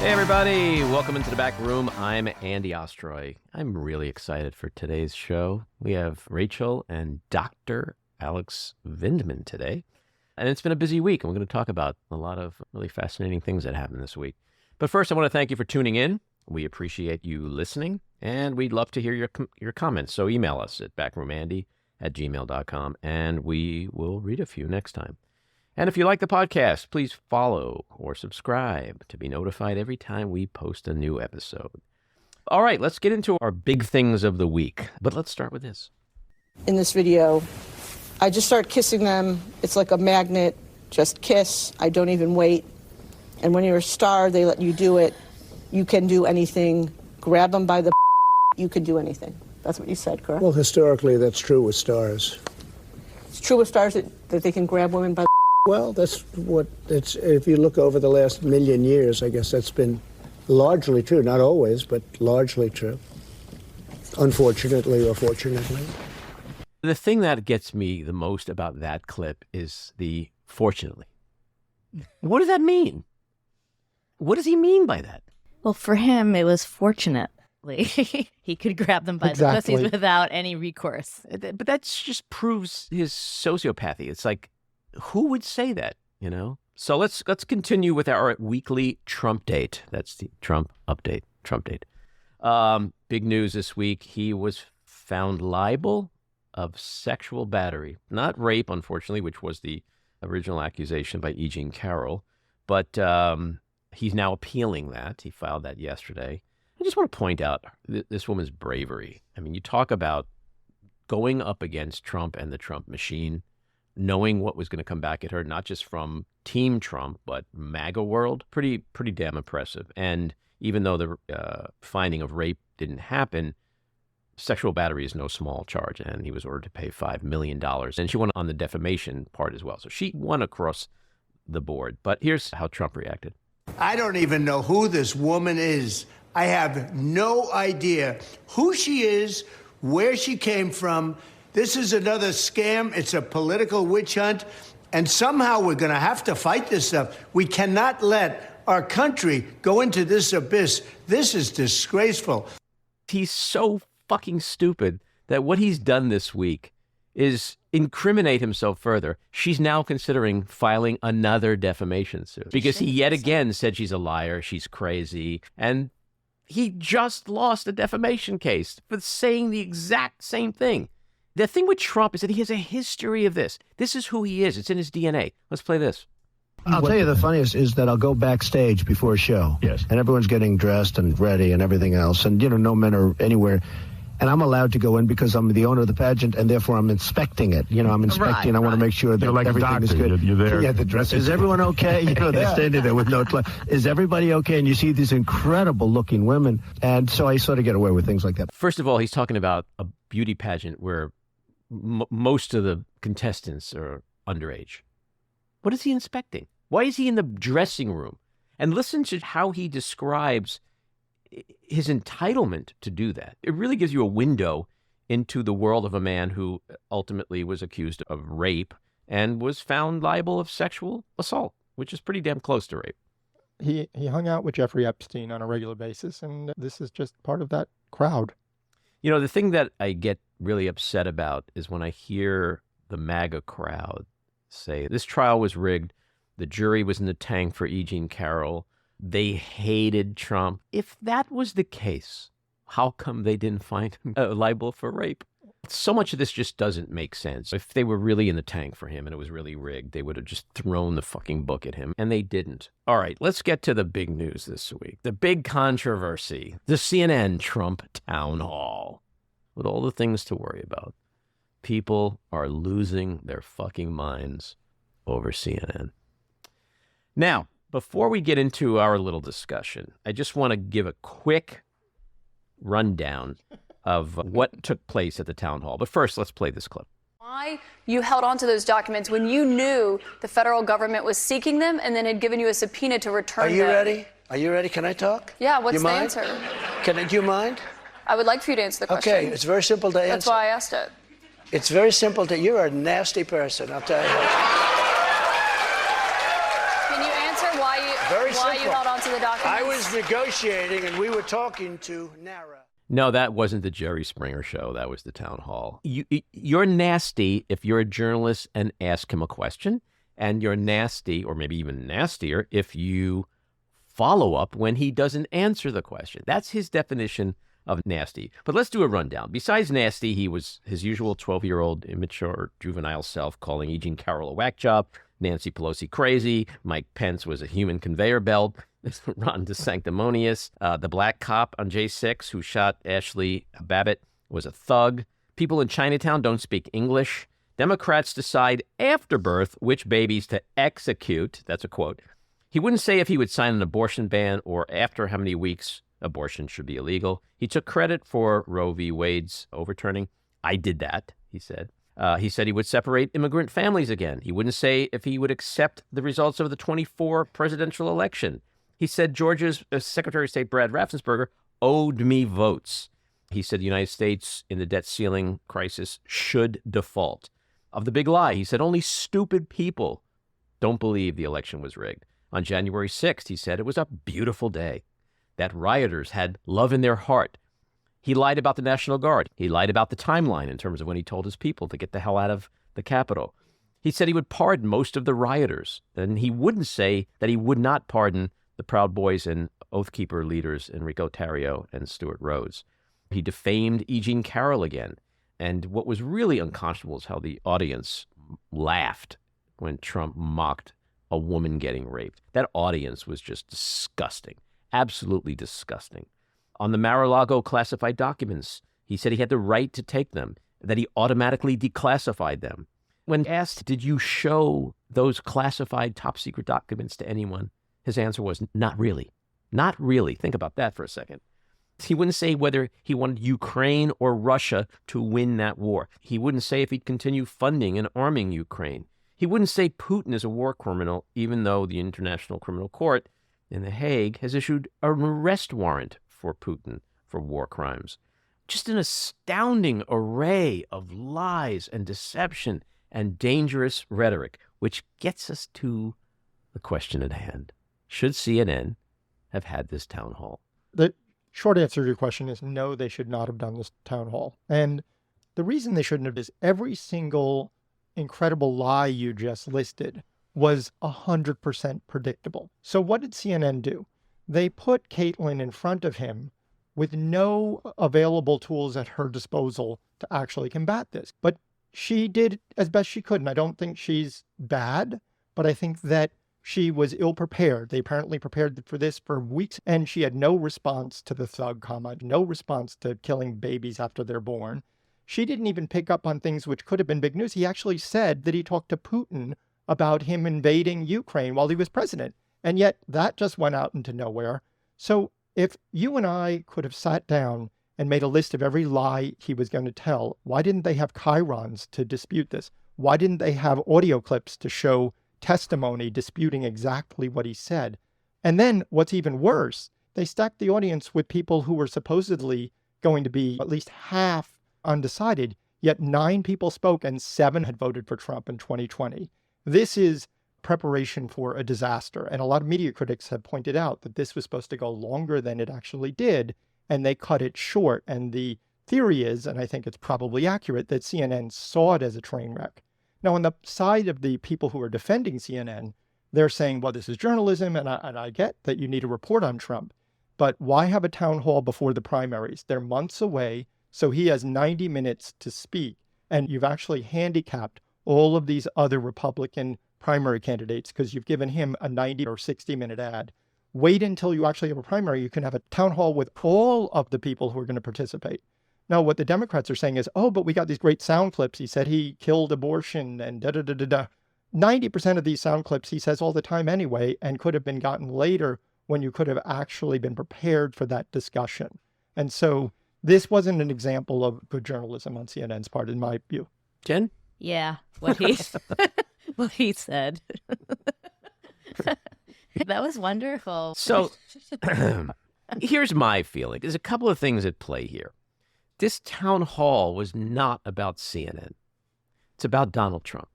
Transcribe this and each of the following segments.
Hey everybody, welcome into the back room. I'm Andy Ostroy. I'm really excited for today's show. We have Rachel and Dr. Alex Vindman today. And it's been a busy week, and we're going to talk about a lot of really fascinating things that happened this week. But first, I want to thank you for tuning in. We appreciate you listening, and we'd love to hear your comments. So email us at backroomandy@gmail.com, and we will read a few next time. And if you like the podcast, please follow or subscribe to be notified every time we post a new episode. All right, let's get into our big things of the week. But let's start with this. In this video, I just start kissing them. It's like a magnet. Just kiss. I don't even wait. And when you're a star, they let you do it. You can do anything. Grab them by the you can do anything. That's what you said, correct? Well, historically, that's true with stars. It's true with stars that they can grab women by the Well, that's what it's. If you look over the last million years, I guess that's been largely true. Not always, but largely true. Unfortunately or fortunately. The thing that gets me the most about that clip is the fortunately. What does that mean? What does he mean by that? Well, for him, it was fortunately. He could grab them by the pussies without any recourse. But that just proves his sociopathy. It's like, who would say that, you know? So let's continue with our weekly Trump date. That's the Trump update, Trump date. Big news this week. He was found liable of sexual battery. Not rape, unfortunately, which was the original accusation by E. Jean Carroll. But he's now appealing that. He filed that yesterday. I just want to point out this woman's bravery. I mean, you talk about going up against Trump and the Trump machine, knowing what was going to come back at her, not just from Team Trump, but MAGA world. Pretty damn impressive. And even though the finding of rape didn't happen, sexual battery is no small charge, and he was ordered to pay $5 million. And she won on the defamation part as well. So she won across the board. But here's how Trump reacted. I don't even know who this woman is. I have no idea who she is, where she came from. This is another scam. It's a political witch hunt. And somehow we're going to have to fight this stuff. We cannot let our country go into this abyss. This is disgraceful. He's so fucking stupid that what he's done this week is incriminate himself further. She's now considering filing another defamation suit because he yet again said she's a liar, she's crazy, and he just lost a defamation case for saying the exact same thing. The thing with Trump is that he has a history of this. This is who he is. It's in his DNA. Let's play this. I'll tell you the funniest is that I'll go backstage before a show. Yes. And everyone's getting dressed and ready and everything else. And, you know, no men are anywhere. And I'm allowed to go in because I'm the owner of the pageant, and therefore I'm inspecting it. You know, I'm inspecting. Right, I want to make sure that like everything is good. You're there. Yeah, the dress. Is everyone okay? You know, they're standing there with no clothes. Is everybody okay? And you see these incredible-looking women. And so I sort of get away with things like that. First of all, he's talking about a beauty pageant where most of the contestants are underage. What is he inspecting? Why is he in the dressing room? And listen to how he describes his entitlement to do that. It really gives you a window into the world of a man who ultimately was accused of rape and was found liable of sexual assault, which is pretty damn close to rape. He hung out with Jeffrey Epstein on a regular basis, and this is just part of that crowd. You know, the thing that I get really upset about is when I hear the MAGA crowd say, this trial was rigged, the jury was in the tank for E. Jean Carroll, they hated Trump. If that was the case, how come they didn't find him liable for rape? So much of this just doesn't make sense. If they were really in the tank for him and it was really rigged, they would have just thrown the fucking book at him, and they didn't. All right, let's get to the big news this week. The big controversy, the CNN Trump town hall, with all the things to worry about. People are losing their fucking minds over CNN. Now, before we get into our little discussion, I just want to give a quick rundown of what took place at the town hall. But first, let's play this clip. Why you held on to those documents when you knew the federal government was seeking them and then had given you a subpoena to return them. Are you ready? Are you ready? Can I talk? Yeah, what's the answer? Do you mind? I would like for you to answer the question. Okay, it's very simple to answer. That's why I asked it. It's very simple you're a nasty person, I'll tell you. Can you answer why you held on to the documents? I was negotiating, and we were talking to NARA. No, that wasn't the Jerry Springer show. That was the town hall. You're nasty if you're a journalist and ask him a question, and you're nasty, or maybe even nastier, if you follow up when he doesn't answer the question. That's his definition of nasty. But let's do a rundown. Besides nasty, he was his usual 12-year-old immature juvenile self, calling E. Jean Carroll a whack job, Nancy Pelosi crazy, Mike Pence was a human conveyor belt, Ron DeSanctimonious, the black cop on J6 who shot Ashley Babbitt was a thug. People in Chinatown don't speak English. Democrats decide after birth which babies to execute. That's a quote. He wouldn't say if he would sign an abortion ban or after how many weeks abortion should be illegal. He took credit for Roe v. Wade's overturning. I did that, he said. He said he would separate immigrant families again. He wouldn't say if he would accept the results of the 24 presidential election. He said Georgia's Secretary of State Brad Raffensperger owed me votes. He said the United States in the debt ceiling crisis should default. Of the big lie, he said only stupid people don't believe the election was rigged. On January 6th, he said it was a beautiful day, that rioters had love in their heart. He lied about the National Guard. He lied about the timeline in terms of when he told his people to get the hell out of the Capitol. He said he would pardon most of the rioters, and he wouldn't say that he would not pardon the Proud Boys and Oath Keeper leaders Enrico Tarrio and Stuart Rhodes. He defamed E. Jean Carroll again. And what was really unconscionable is how the audience laughed when Trump mocked a woman getting raped. That audience was just disgusting, absolutely disgusting. On the Mar-a-Lago classified documents, he said he had the right to take them, that he automatically declassified them. When asked, did you show those classified top secret documents to anyone? His answer was, not really. Not really. Think about that for a second. He wouldn't say whether he wanted Ukraine or Russia to win that war. He wouldn't say if he'd continue funding and arming Ukraine. He wouldn't say Putin is a war criminal, even though the International Criminal Court in The Hague has issued an arrest warrant for Putin for war crimes. Just an astounding array of lies and deception and dangerous rhetoric, which gets us to the question at hand. Should CNN have had this town hall? The short answer to your question is no, they should not have done this town hall. And the reason they shouldn't have is every single incredible lie you just listed was 100% predictable. So what did CNN do? They put Caitlyn in front of him with no available tools at her disposal to actually combat this. But she did as best she could. And I don't think she's bad, but I think that she was ill-prepared. They apparently prepared for this for weeks, and she had no response to the thug comment, no response to killing babies after they're born. She didn't even pick up on things which could have been big news. He actually said that he talked to Putin about him invading Ukraine while he was president. And yet that just went out into nowhere. So if you and I could have sat down and made a list of every lie he was going to tell, why didn't they have chyrons to dispute this? Why didn't they have audio clips to show testimony disputing exactly what he said? And then what's even worse, they stacked the audience with people who were supposedly going to be at least half undecided, yet 9 people spoke and 7 had voted for Trump in 2020. This is preparation for a disaster. And a lot of media critics have pointed out that this was supposed to go longer than it actually did, and they cut it short. And the theory is, and I think it's probably accurate, that CNN saw it as a train wreck. Now, on the side of the people who are defending CNN, they're saying, well, this is journalism, and I get that you need to report on Trump. But why have a town hall before the primaries? They're months away, so he has 90 minutes to speak. And you've actually handicapped all of these other Republican primary candidates because you've given him a 90 or 60-minute ad. Wait until you actually have a primary. You can have a town hall with all of the people who are going to participate. Now, what the Democrats are saying is, oh, but we got these great sound clips. He said he killed abortion and da-da-da-da-da. 90% of these sound clips he says all the time anyway, and could have been gotten later when you could have actually been prepared for that discussion. And so this wasn't an example of good journalism on CNN's part, in my view. Jen? Yeah, what he what he said. That was wonderful. So here's my feeling. There's a couple of things at play here. This town hall was not about CNN. It's about Donald Trump.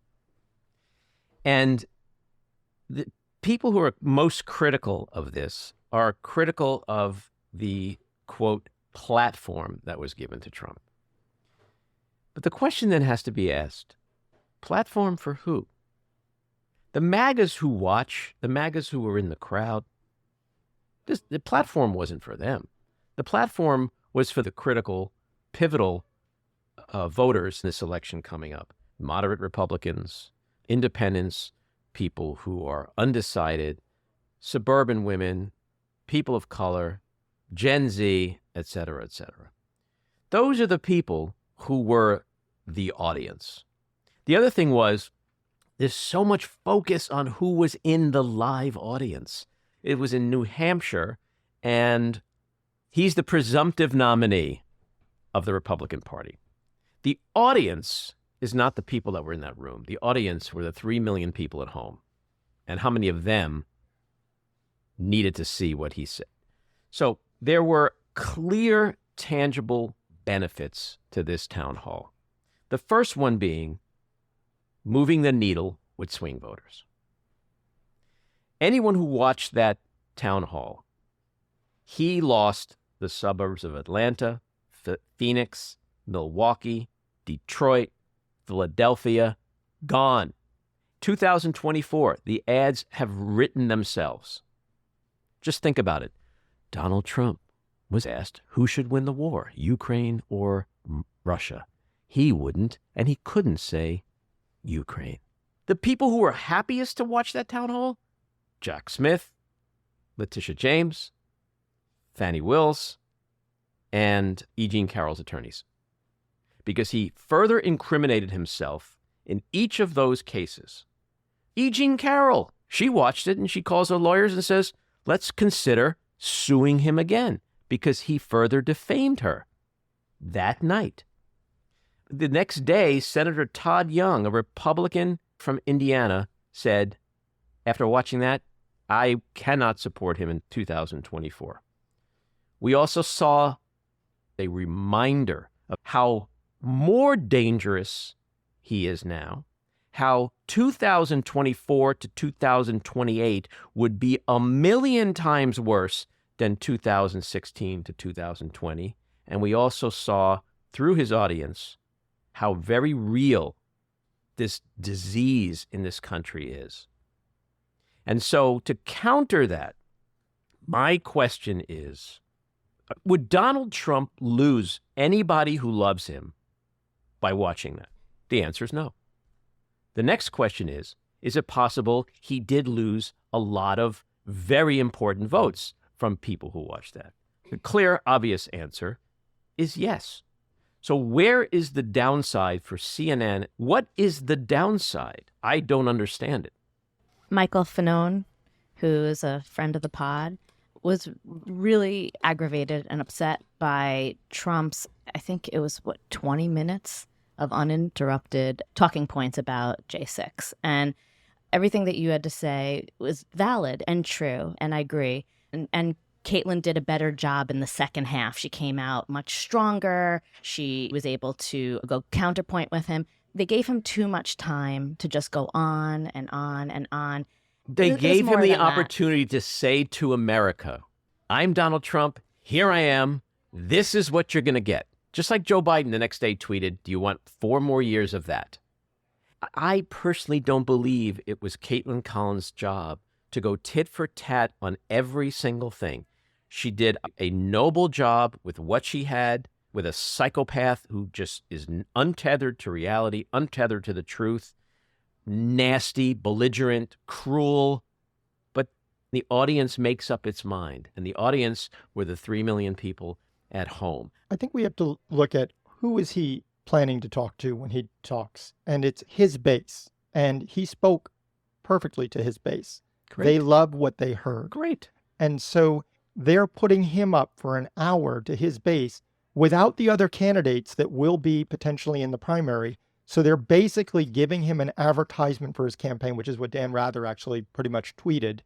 And people who are most critical of this are critical of the, quote, platform that was given to Trump. But the question then has to be asked, platform for who? The MAGAs who watch, the MAGAs who were in the crowd, the platform wasn't for them. The platform was for the critical, pivotal voters in this election coming up. Moderate Republicans, independents, people who are undecided, suburban women, people of color, Gen Z, et cetera, et cetera. Those are the people who were the audience. The other thing was, there's so much focus on who was in the live audience. It was in New Hampshire, and he's the presumptive nominee of the Republican Party. The audience is not the people that were in that room. The audience were the 3 million people at home. And how many of them needed to see what he said? So there were clear, tangible benefits to this town hall. The first one being moving the needle with swing voters. Anyone who watched that town hall, he lost the suburbs of Atlanta, Phoenix, Milwaukee, Detroit, Philadelphia, gone. 2024, the ads have written themselves. Just think about it. Donald Trump was asked who should win the war, Ukraine or Russia. He wouldn't, and he couldn't say Ukraine. The people who were happiest to watch that town hall, Jack Smith, Letitia James, Fannie Wills, and E. Jean Carroll's attorneys. Because he further incriminated himself in each of those cases. E. Jean Carroll, she watched it and she calls her lawyers and says, let's consider suing him again because he further defamed her that night. The next day, Senator Todd Young, a Republican from Indiana, said, after watching that, I cannot support him in 2024. We also saw a reminder of how more dangerous he is now, how 2024 to 2028 would be a million times worse than 2016 to 2020. And we also saw through his audience how very real this disease in this country is. And so to counter that, my question is, would Donald Trump lose anybody who loves him by watching that? The answer is no. The next question is it possible he did lose a lot of very important votes from people who watched that? The clear, obvious answer is yes. So where is the downside for CNN? What is the downside? I don't understand it. Michael Fanone, who is a friend of the pod, was really aggravated and upset by Trump's, I think it was, 20 minutes of uninterrupted talking points about J6. And everything that you had to say was valid and true, and I agree. And Caitlin did a better job in the second half. She came out much stronger. She was able to go counterpoint with him. They gave him too much time to just go on and on and on. They gave him the opportunity to say to America, I'm Donald Trump. Here I am. This is what you're going to get. Just like Joe Biden the next day tweeted, do you want 4 more years of that? I personally don't believe it was Caitlin Collins' job to go tit for tat on every single thing. She did a noble job with what she had, with a psychopath who just is untethered to reality, untethered to the truth, nasty, belligerent, cruel. But the audience makes up its mind, and the audience were the 3 million people at home. I think we have to look at who is he planning to talk to when he talks, and it's his base. And he spoke perfectly to his base. Great. They love what they heard. Great. And so they're putting him up for an hour to his base without the other candidates that will be potentially in the primary. So they're basically giving him an advertisement for his campaign, which is what Dan Rather actually pretty much tweeted.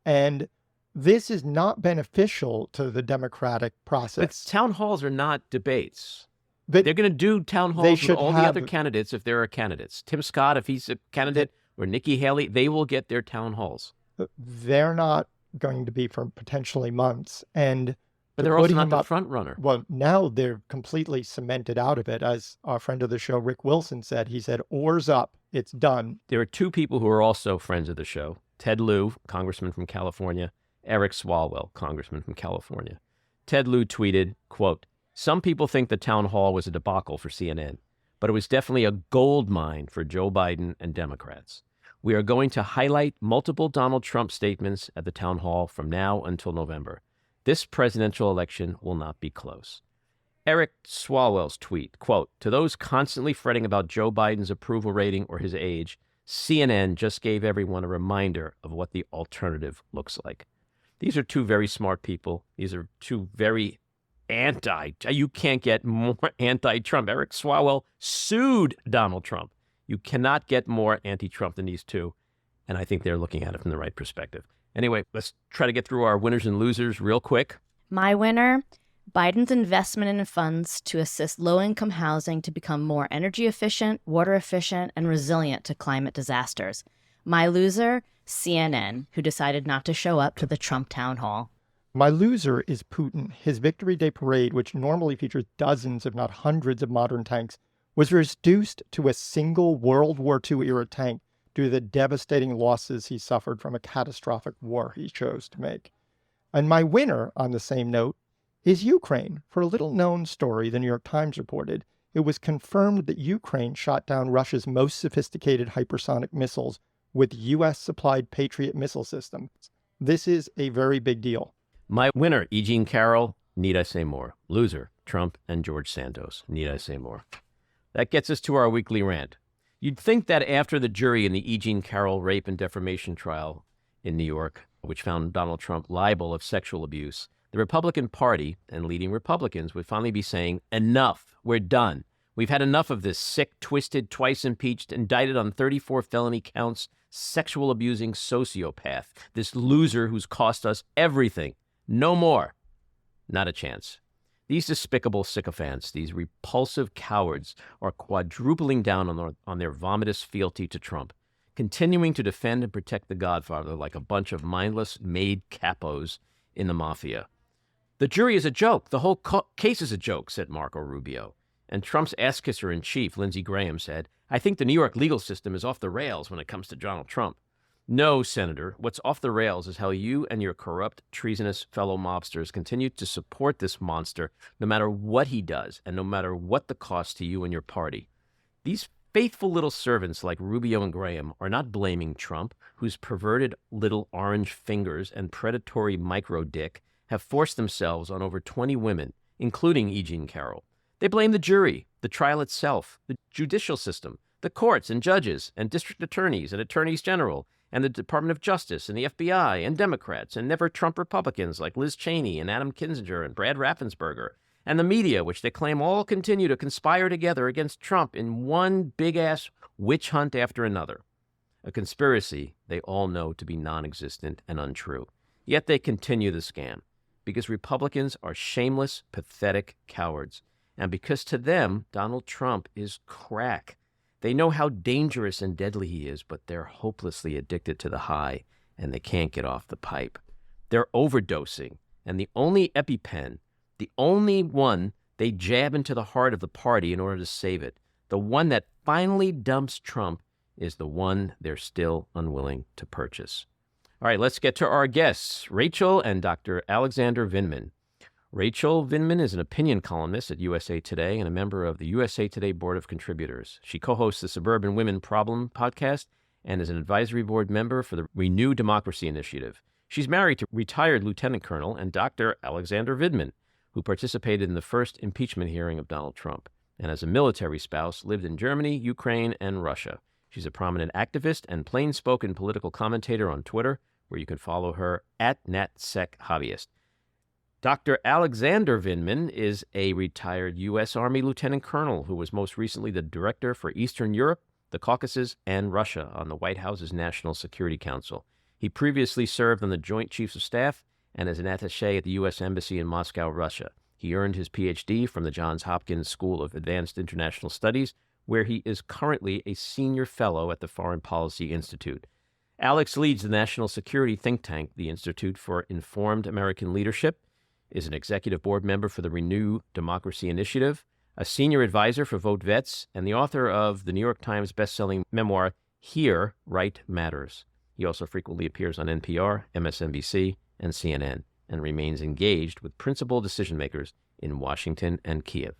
And this is not beneficial to the democratic process. But town halls are not debates. They're going to do town halls with all the other candidates if there are candidates. Tim Scott, if he's a candidate, or Nikki Haley, they will get their town halls. they're not going to be for potentially months. And but they're also not the front runner. Well, now they're completely cemented out of it. As our friend of the show, Rick Wilson, said, he said, oars up, it's done. There are two people who are also friends of the show. Ted Lieu, congressman from California, Eric Swalwell, congressman from California. Ted Lieu tweeted, quote, "Some people think the town hall was a debacle for CNN, but it was definitely a gold mine for Joe Biden and Democrats. We are going to highlight multiple Donald Trump statements at the town hall from now until November. This presidential election will not be close." Eric Swalwell's tweet, quote, "To those constantly fretting about Joe Biden's approval rating or his age, CNN just gave everyone a reminder of what the alternative looks like." These are two very smart people. These are two very you can't get more anti-Trump. Eric Swalwell sued Donald Trump. You cannot get more anti-Trump than these two. And I think they're looking at it from the right perspective. Anyway, let's try to get through our winners and losers real quick. My winner, Biden's investment in funds to assist low-income housing to become more energy efficient, water efficient, and resilient to climate disasters. My loser, CNN, who decided not to show up to the Trump town hall. My loser is Putin. His Victory Day parade, which normally features dozens, if not hundreds, of modern tanks, was reduced to a single World War II-era tank due to the devastating losses he suffered from a catastrophic war he chose to make. And my winner, on the same note, is Ukraine. For a little-known story the New York Times reported, it was confirmed that Ukraine shot down Russia's most sophisticated hypersonic missiles with U.S.-supplied Patriot missile systems. This is a very big deal. My winner, E. Jean Carroll. Need I say more? Loser, Trump and George Santos. Need I say more? That gets us to our weekly rant. You'd think that after the jury in the E. Jean Carroll rape and defamation trial in New York, which found Donald Trump liable of sexual abuse, the Republican Party and leading Republicans would finally be saying, enough, we're done. We've had enough of this sick, twisted, twice impeached, indicted on 34 felony counts, sexual abusing sociopath, this loser who's cost us everything. No more. Not a chance. These despicable sycophants, these repulsive cowards, are quadrupling down on their vomitous fealty to Trump, continuing to defend and protect the Godfather like a bunch of mindless maid capos in the mafia. The jury is a joke. The whole case is a joke, said Marco Rubio. And Trump's ass-kisser-in-chief, Lindsey Graham, said, "I think the New York legal system is off the rails when it comes to Donald Trump." No, Senator, what's off the rails is how you and your corrupt, treasonous fellow mobsters continue to support this monster no matter what he does and no matter what the cost to you and your party. These faithful little servants like Rubio and Graham are not blaming Trump, whose perverted little orange fingers and predatory micro-dick have forced themselves on over 20 women, including E. Jean Carroll. They blame the jury, the trial itself, the judicial system, the courts and judges and district attorneys and attorneys general, and the Department of Justice and the FBI and Democrats and never-Trump Republicans like Liz Cheney and Adam Kinzinger and Brad Raffensperger, and the media, which they claim all continue to conspire together against Trump in one big-ass witch hunt after another. A conspiracy they all know to be non-existent and untrue. Yet they continue the scam, because Republicans are shameless, pathetic cowards, and because to them, Donald Trump is crack. They know how dangerous and deadly he is, but they're hopelessly addicted to the high, and they can't get off the pipe. They're overdosing, and the only EpiPen, the only one they jab into the heart of the party in order to save it, the one that finally dumps Trump, is the one they're still unwilling to purchase. All right, let's get to our guests, Rachel and Dr. Alexander Vindman. Rachel Vindman is an opinion columnist at USA Today and a member of the USA Today Board of Contributors. She co-hosts the Suburban Women Problem podcast and is an advisory board member for the Renew Democracy Initiative. She's married to retired Lieutenant Colonel and Dr. Alexander Vindman, who participated in the first impeachment hearing of Donald Trump, and as a military spouse, lived in Germany, Ukraine, and Russia. She's a prominent activist and plain-spoken political commentator on Twitter, where you can follow her at NatSecHobbyist. Dr. Alexander Vindman is a retired U.S. Army Lieutenant Colonel who was most recently the Director for Eastern Europe, the Caucasus, and Russia on the White House's National Security Council. He previously served on the Joint Chiefs of Staff and as an attaché at the U.S. Embassy in Moscow, Russia. He earned his Ph.D. from the Johns Hopkins School of Advanced International Studies, where he is currently a senior fellow at the Foreign Policy Institute. Alex leads the national security think tank, the Institute for Informed American Leadership, is an executive board member for the Renew Democracy Initiative, a senior advisor for Vote Vets, and the author of the New York Times bestselling memoir, Here, Right Matters. He also frequently appears on NPR, MSNBC, and CNN, and remains engaged with principal decision makers in Washington and Kiev.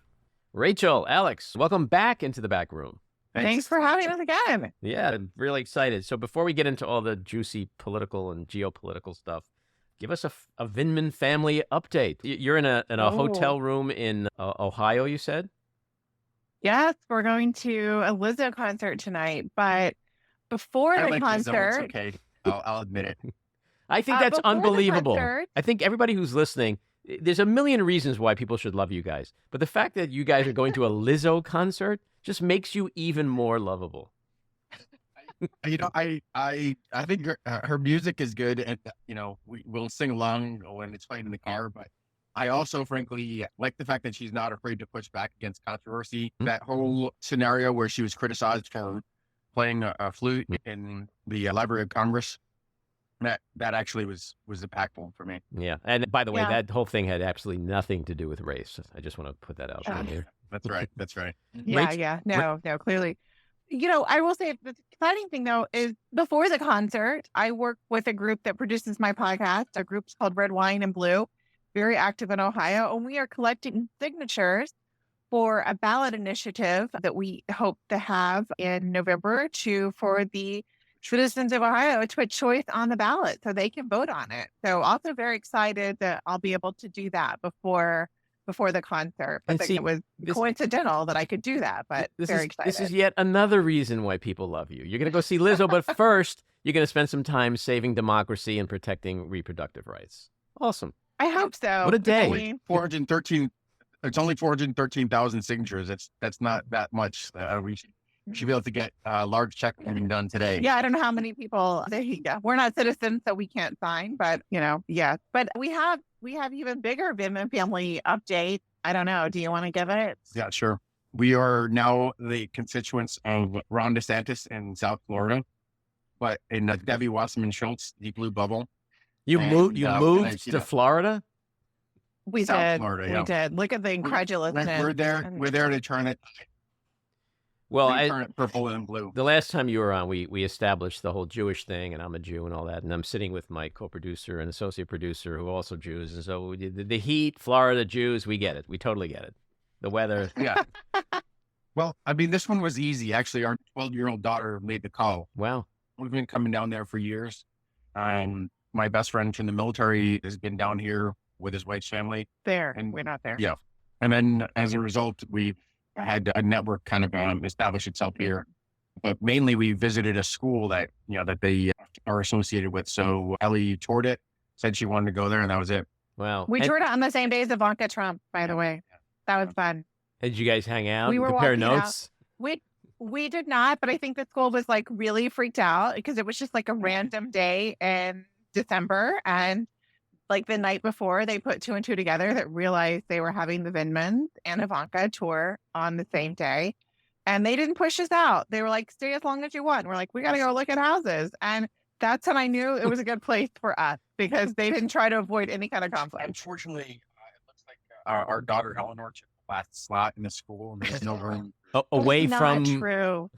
Rachel, Alex, welcome back into the back room. Thanks for having us again. Yeah, I'm really excited. So before we get into all the juicy political and geopolitical stuff, give us a Vindman family update. You're in a hotel room in Ohio, you said? Yes, we're going to a Lizzo concert tonight, but before the concert... It's okay. I'll admit it. I think that's unbelievable. I think everybody who's listening, there's a million reasons why people should love you guys. But the fact that you guys are going to a Lizzo concert just makes you even more lovable. I think her music is good, and we'll sing along when it's playing in the car. But I also, frankly, like the fact that she's not afraid to push back against controversy. That whole scenario where she was criticized for playing a flute in the Library of Congress, that actually was impactful for me. Yeah, and by the way, that whole thing had absolutely nothing to do with race. I just want to put that out there. Here. That's right. That's right. Yeah. No, clearly. I will say the exciting thing, though, is before the concert, I work with a group that produces my podcast. Our group's called Red Wine and Blue, very active in Ohio. And we are collecting signatures for a ballot initiative that we hope to have in November for the citizens of Ohio to put choice on the ballot so they can vote on it. So also very excited that I'll be able to do that before the concert. I think it was coincidental that I could do that, but very excited. This is yet another reason why people love you. You're going to go see Lizzo, but first you're going to spend some time saving democracy and protecting reproductive rights. Awesome. I hope so. What a day. 413. It's only 413,000 signatures. That's not that much. We should be able to get a large check getting done today. Yeah, I don't know how many people. We're not citizens, so we can't sign. But yeah. But we have even bigger Vindman family update. I don't know. Do you want to give it? Yeah, sure. We are now the constituents of Ron DeSantis in South Florida, but in Debbie Wasserman Schultz, the blue bubble. You moved to Florida? We South did. Florida, We did. Look at the incredulousness. We're there to turn it. Well, turn it purple and blue. The last time you were on, we established the whole Jewish thing, and I'm a Jew and all that, and I'm sitting with my co-producer and associate producer who are also Jews, and so the heat, Florida Jews, we get it. We totally get it. The weather. Yeah. Well, I mean, this one was easy. Actually, our 12-year-old daughter made the call. Wow. We've been coming down there for years. My best friend from the military has been down here with his wife's family. And we're not there. Yeah. And then as a result, we've had a network kind of establish itself here. But mainly we visited a school that they are associated with. So Ellie toured it, said she wanted to go there, and that was it. Wow. We toured it on the same day as Ivanka Trump, by the way. That was fun. Did you guys hang out? We were compare walking notes? We did not, but I think the school was like really freaked out because it was just like a random day in December. And like the night before, they put two and two together that realized they were having the Vindmans and Ivanka tour on the same day. And they didn't push us out. They were like, stay as long as you want. And we're like, we got to go look at houses. And that's when I knew it was a good place for us because they didn't try to avoid any kind of conflict. Unfortunately, it looks like our daughter Eleanor took the last slot in the school and there's no room. Away from... Not true.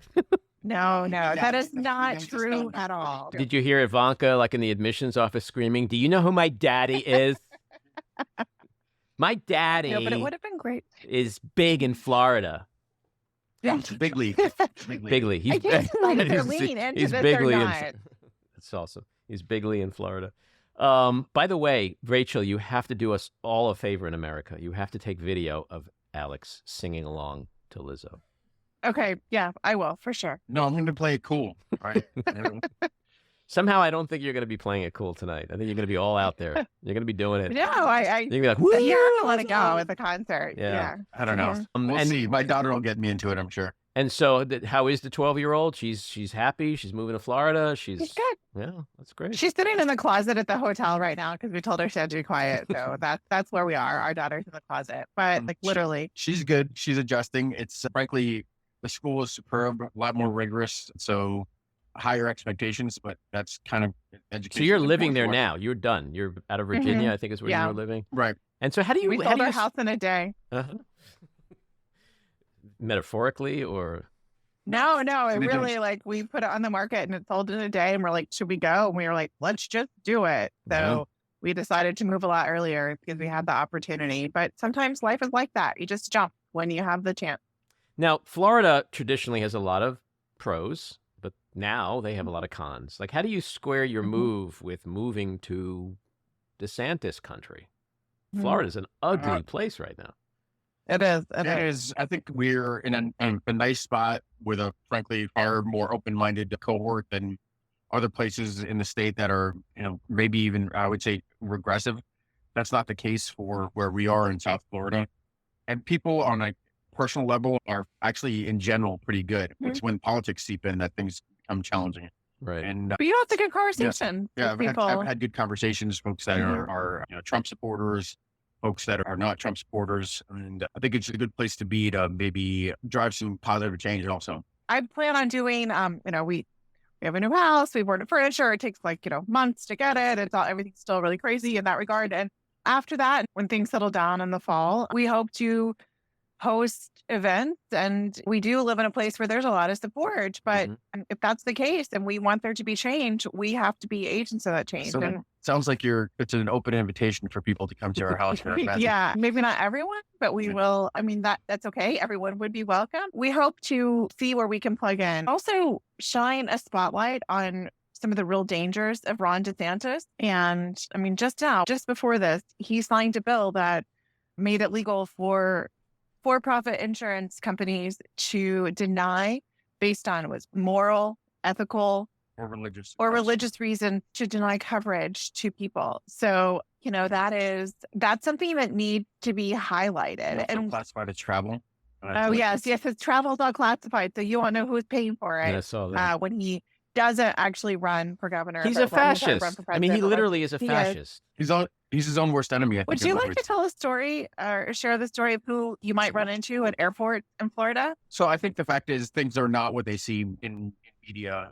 No, that is not true at all. Did you hear Ivanka, like in the admissions office, screaming, "Do you know who my daddy is?" My daddy. No, but it would have been great. Is big in Florida. Yeah, big league. Big league. He's bigly. That's awesome. He's bigly in Florida. By the way, Rachel, you have to do us all a favor in America. You have to take video of Alex singing along to Lizzo. Okay, yeah, I will, for sure. No, I'm going to play it cool. All right. Somehow, I don't think you're going to be playing it cool tonight. I think you're going to be all out there. You're going to be doing it. No, you're going to be like, woo! You're going to let it go at the concert. Yeah. I don't know. We'll see. My daughter will get me into it, I'm sure. And so, how is the 12-year-old? She's happy. She's moving to Florida. She's good. Yeah, that's great. She's sitting in the closet at the hotel right now because we told her she had to be quiet. So that's where we are. Our daughter's in the closet, but like literally. She's good. She's adjusting. It's frankly, the school is superb, a lot more rigorous. So higher expectations, but that's kind of education. So you're living there now. You're done. You're out of Virginia, I think is where you were living. Right. And so how do you... We sold our house in a day. Metaphorically or... No, it really, like, we put it on the market and it sold in a day, and we're like, should we go? And we were like, let's just do it. So we decided to move a lot earlier because we had the opportunity. But sometimes life is like that. You just jump when you have the chance. Now, Florida traditionally has a lot of pros, but now they have a lot of cons. Like, how do you square your move with moving to DeSantis country? Florida's an ugly place right now. It is. It is. I think we're in a nice spot with a, frankly, far more open-minded cohort than other places in the state that are, maybe even, I would say, regressive. That's not the case for where we are in South Florida. And people on a personal level are actually, in general, pretty good. It's when politics seep in that things become challenging. Right. And but you have a good conversation. Yeah, with people. I've had good conversations, folks that are Trump supporters, folks that are not Trump supporters. And I think it's a good place to be to maybe drive some positive change also. I plan on doing, we have a new house, we've ordered furniture. It takes months to get it. Everything's still really crazy in that regard. And after that, when things settle down in the fall, we hope to host events. And we do live in a place where there's a lot of support. But if that's the case and we want there to be change, we have to be agents of that change. So and sounds like it's an open invitation for people to come to our house. Yeah, maybe not everyone, but we will. I mean, that's okay. Everyone would be welcome. We hope to see where we can plug in. Also shine a spotlight on some of the real dangers of Ron DeSantis. And I mean, just before this, he signed a bill that made it legal for-profit insurance companies to deny, based on moral, ethical, or religious reason, to deny coverage to people. So, that's something that needs to be highlighted. And classified as travel. Yes, it's travel's all classified, so you won't know who's paying for it. Yeah, I saw that. When he doesn't actually run for governor. He's a fascist. I mean, he literally is a fascist. He's his own worst enemy. Would you like to tell a story or share the story of who you might run into at airport in Florida? So I think the fact is things are not what they seem in media.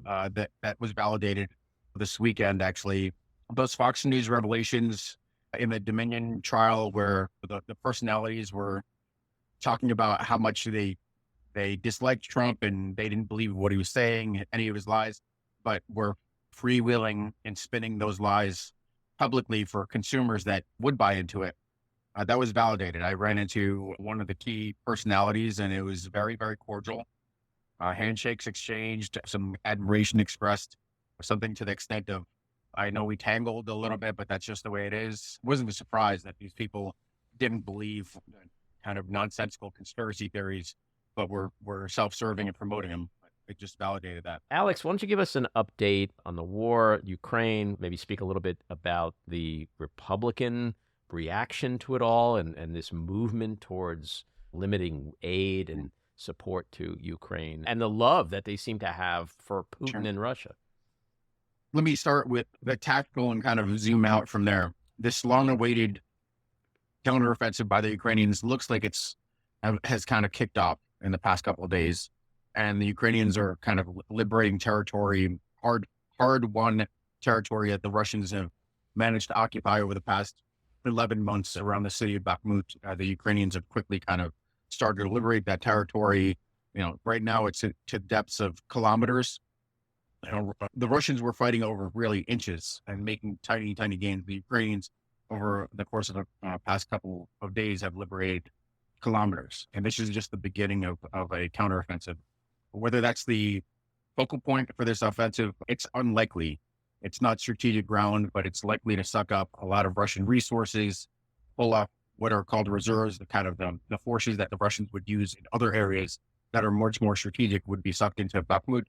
That was validated this weekend, actually. Those Fox News revelations in the Dominion trial where the personalities were talking about how much they disliked Trump and they didn't believe what he was saying, any of his lies, but were freewheeling and spinning those lies publicly for consumers that would buy into it. That was validated. I ran into one of the key personalities and it was very, very cordial. Handshakes exchanged, some admiration expressed, something to the extent of, I know we tangled a little bit, but that's just the way it is. It wasn't a surprise that these people didn't believe kind of nonsensical conspiracy theories, but were self-serving and promoting them. It just validated that. Alex, why don't you give us an update on the war, Ukraine, maybe speak a little bit about the Republican reaction to it all and this movement towards limiting aid and support to Ukraine and the love that they seem to have for Putin and Russia. Let me start with the tactical and kind of zoom out from there. This long-awaited counteroffensive by the Ukrainians looks like has kind of kicked off in the past couple of days. And the Ukrainians are kind of liberating territory, hard-won territory that the Russians have managed to occupy over the past 11 months around the city of Bakhmut. The Ukrainians have quickly kind of started to liberate that territory. Right now it's to depths of kilometers. The Russians were fighting over really inches and making tiny, tiny gains. The Ukrainians, over the course of the past couple of days, have liberated kilometers. And this is just the beginning of a counteroffensive. Whether that's the focal point for this offensive, it's unlikely. It's not strategic ground, but it's likely to suck up a lot of Russian resources, pull up what are called reserves, the kind of the forces that the Russians would use in other areas that are much more strategic would be sucked into Bakhmut,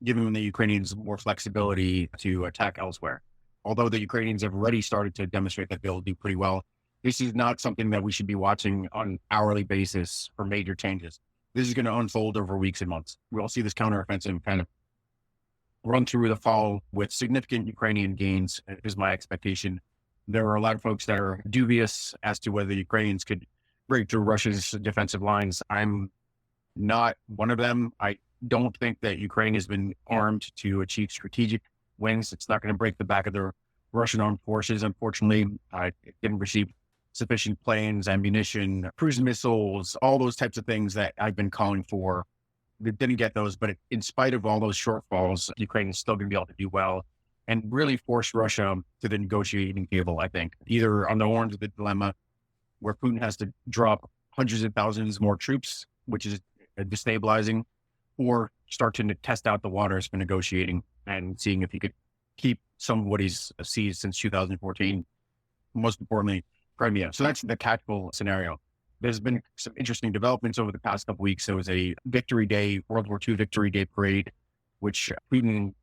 giving the Ukrainians more flexibility to attack elsewhere. Although the Ukrainians have already started to demonstrate that they'll do pretty well, this is not something that we should be watching on an hourly basis for major changes. This is going to unfold over weeks and months. We'll see this counteroffensive kind of run through the fall with significant Ukrainian gains, is my expectation. There are a lot of folks that are dubious as to whether the Ukrainians could break through Russia's defensive lines. I'm not one of them. I don't think that Ukraine has been armed to achieve strategic wins. It's not going to break the back of the Russian armed forces. Unfortunately, it didn't receive sufficient planes, ammunition, cruise missiles, all those types of things that I've been calling for. They didn't get those, but in spite of all those shortfalls, Ukraine is still going to be able to do well and really force Russia to the negotiating table, I think, either on the horns of the dilemma where Putin has to drop hundreds of thousands more troops, which is destabilizing, or start to test out the waters for negotiating and seeing if he could keep some of what he's seized since 2014, most importantly, Crimea. So that's the tactical scenario. There's been some interesting developments over the past couple of weeks. There was a Victory Day, World War II Victory Day parade, which Putin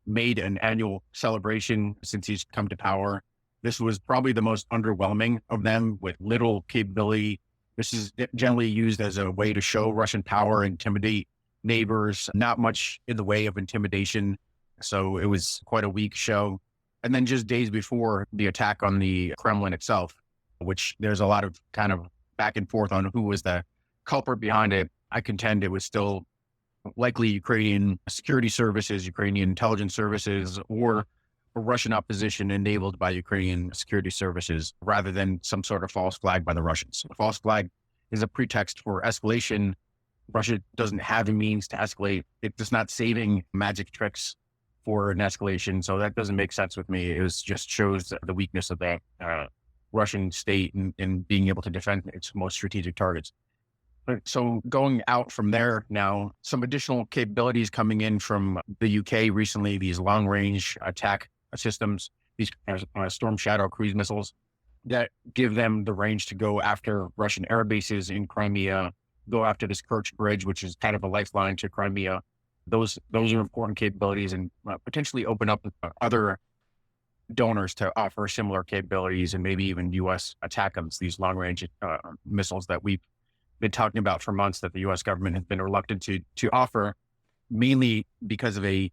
made an annual celebration since he's come to power. This was probably the most underwhelming of them, with little capability. This is generally used as a way to show Russian power, intimidate neighbors, not much in the way of intimidation. So it was quite a weak show. And then just days before the attack on the Kremlin itself, which there's a lot of kind of back and forth on who was the culprit behind it. I contend it was still likely Ukrainian security services, Ukrainian intelligence services, or a Russian opposition enabled by Ukrainian security services, rather than some sort of false flag by the Russians. A false flag is a pretext for escalation. Russia doesn't have a means to escalate. It's not saving magic tricks for an escalation. So that doesn't make sense with me. It just shows the weakness of the Russian state in being able to defend its most strategic targets. So going out from there now, some additional capabilities coming in from the UK recently, these long-range attack systems, these Storm Shadow cruise missiles that give them the range to go after Russian air bases in Crimea, go after this Kerch Bridge, which is kind of a lifeline to Crimea. Those are important capabilities, and potentially open up other donors to offer similar capabilities, and maybe even U.S. ATACMS, these long-range missiles that we've been talking about for months that the U.S. government has been reluctant to offer, mainly because of a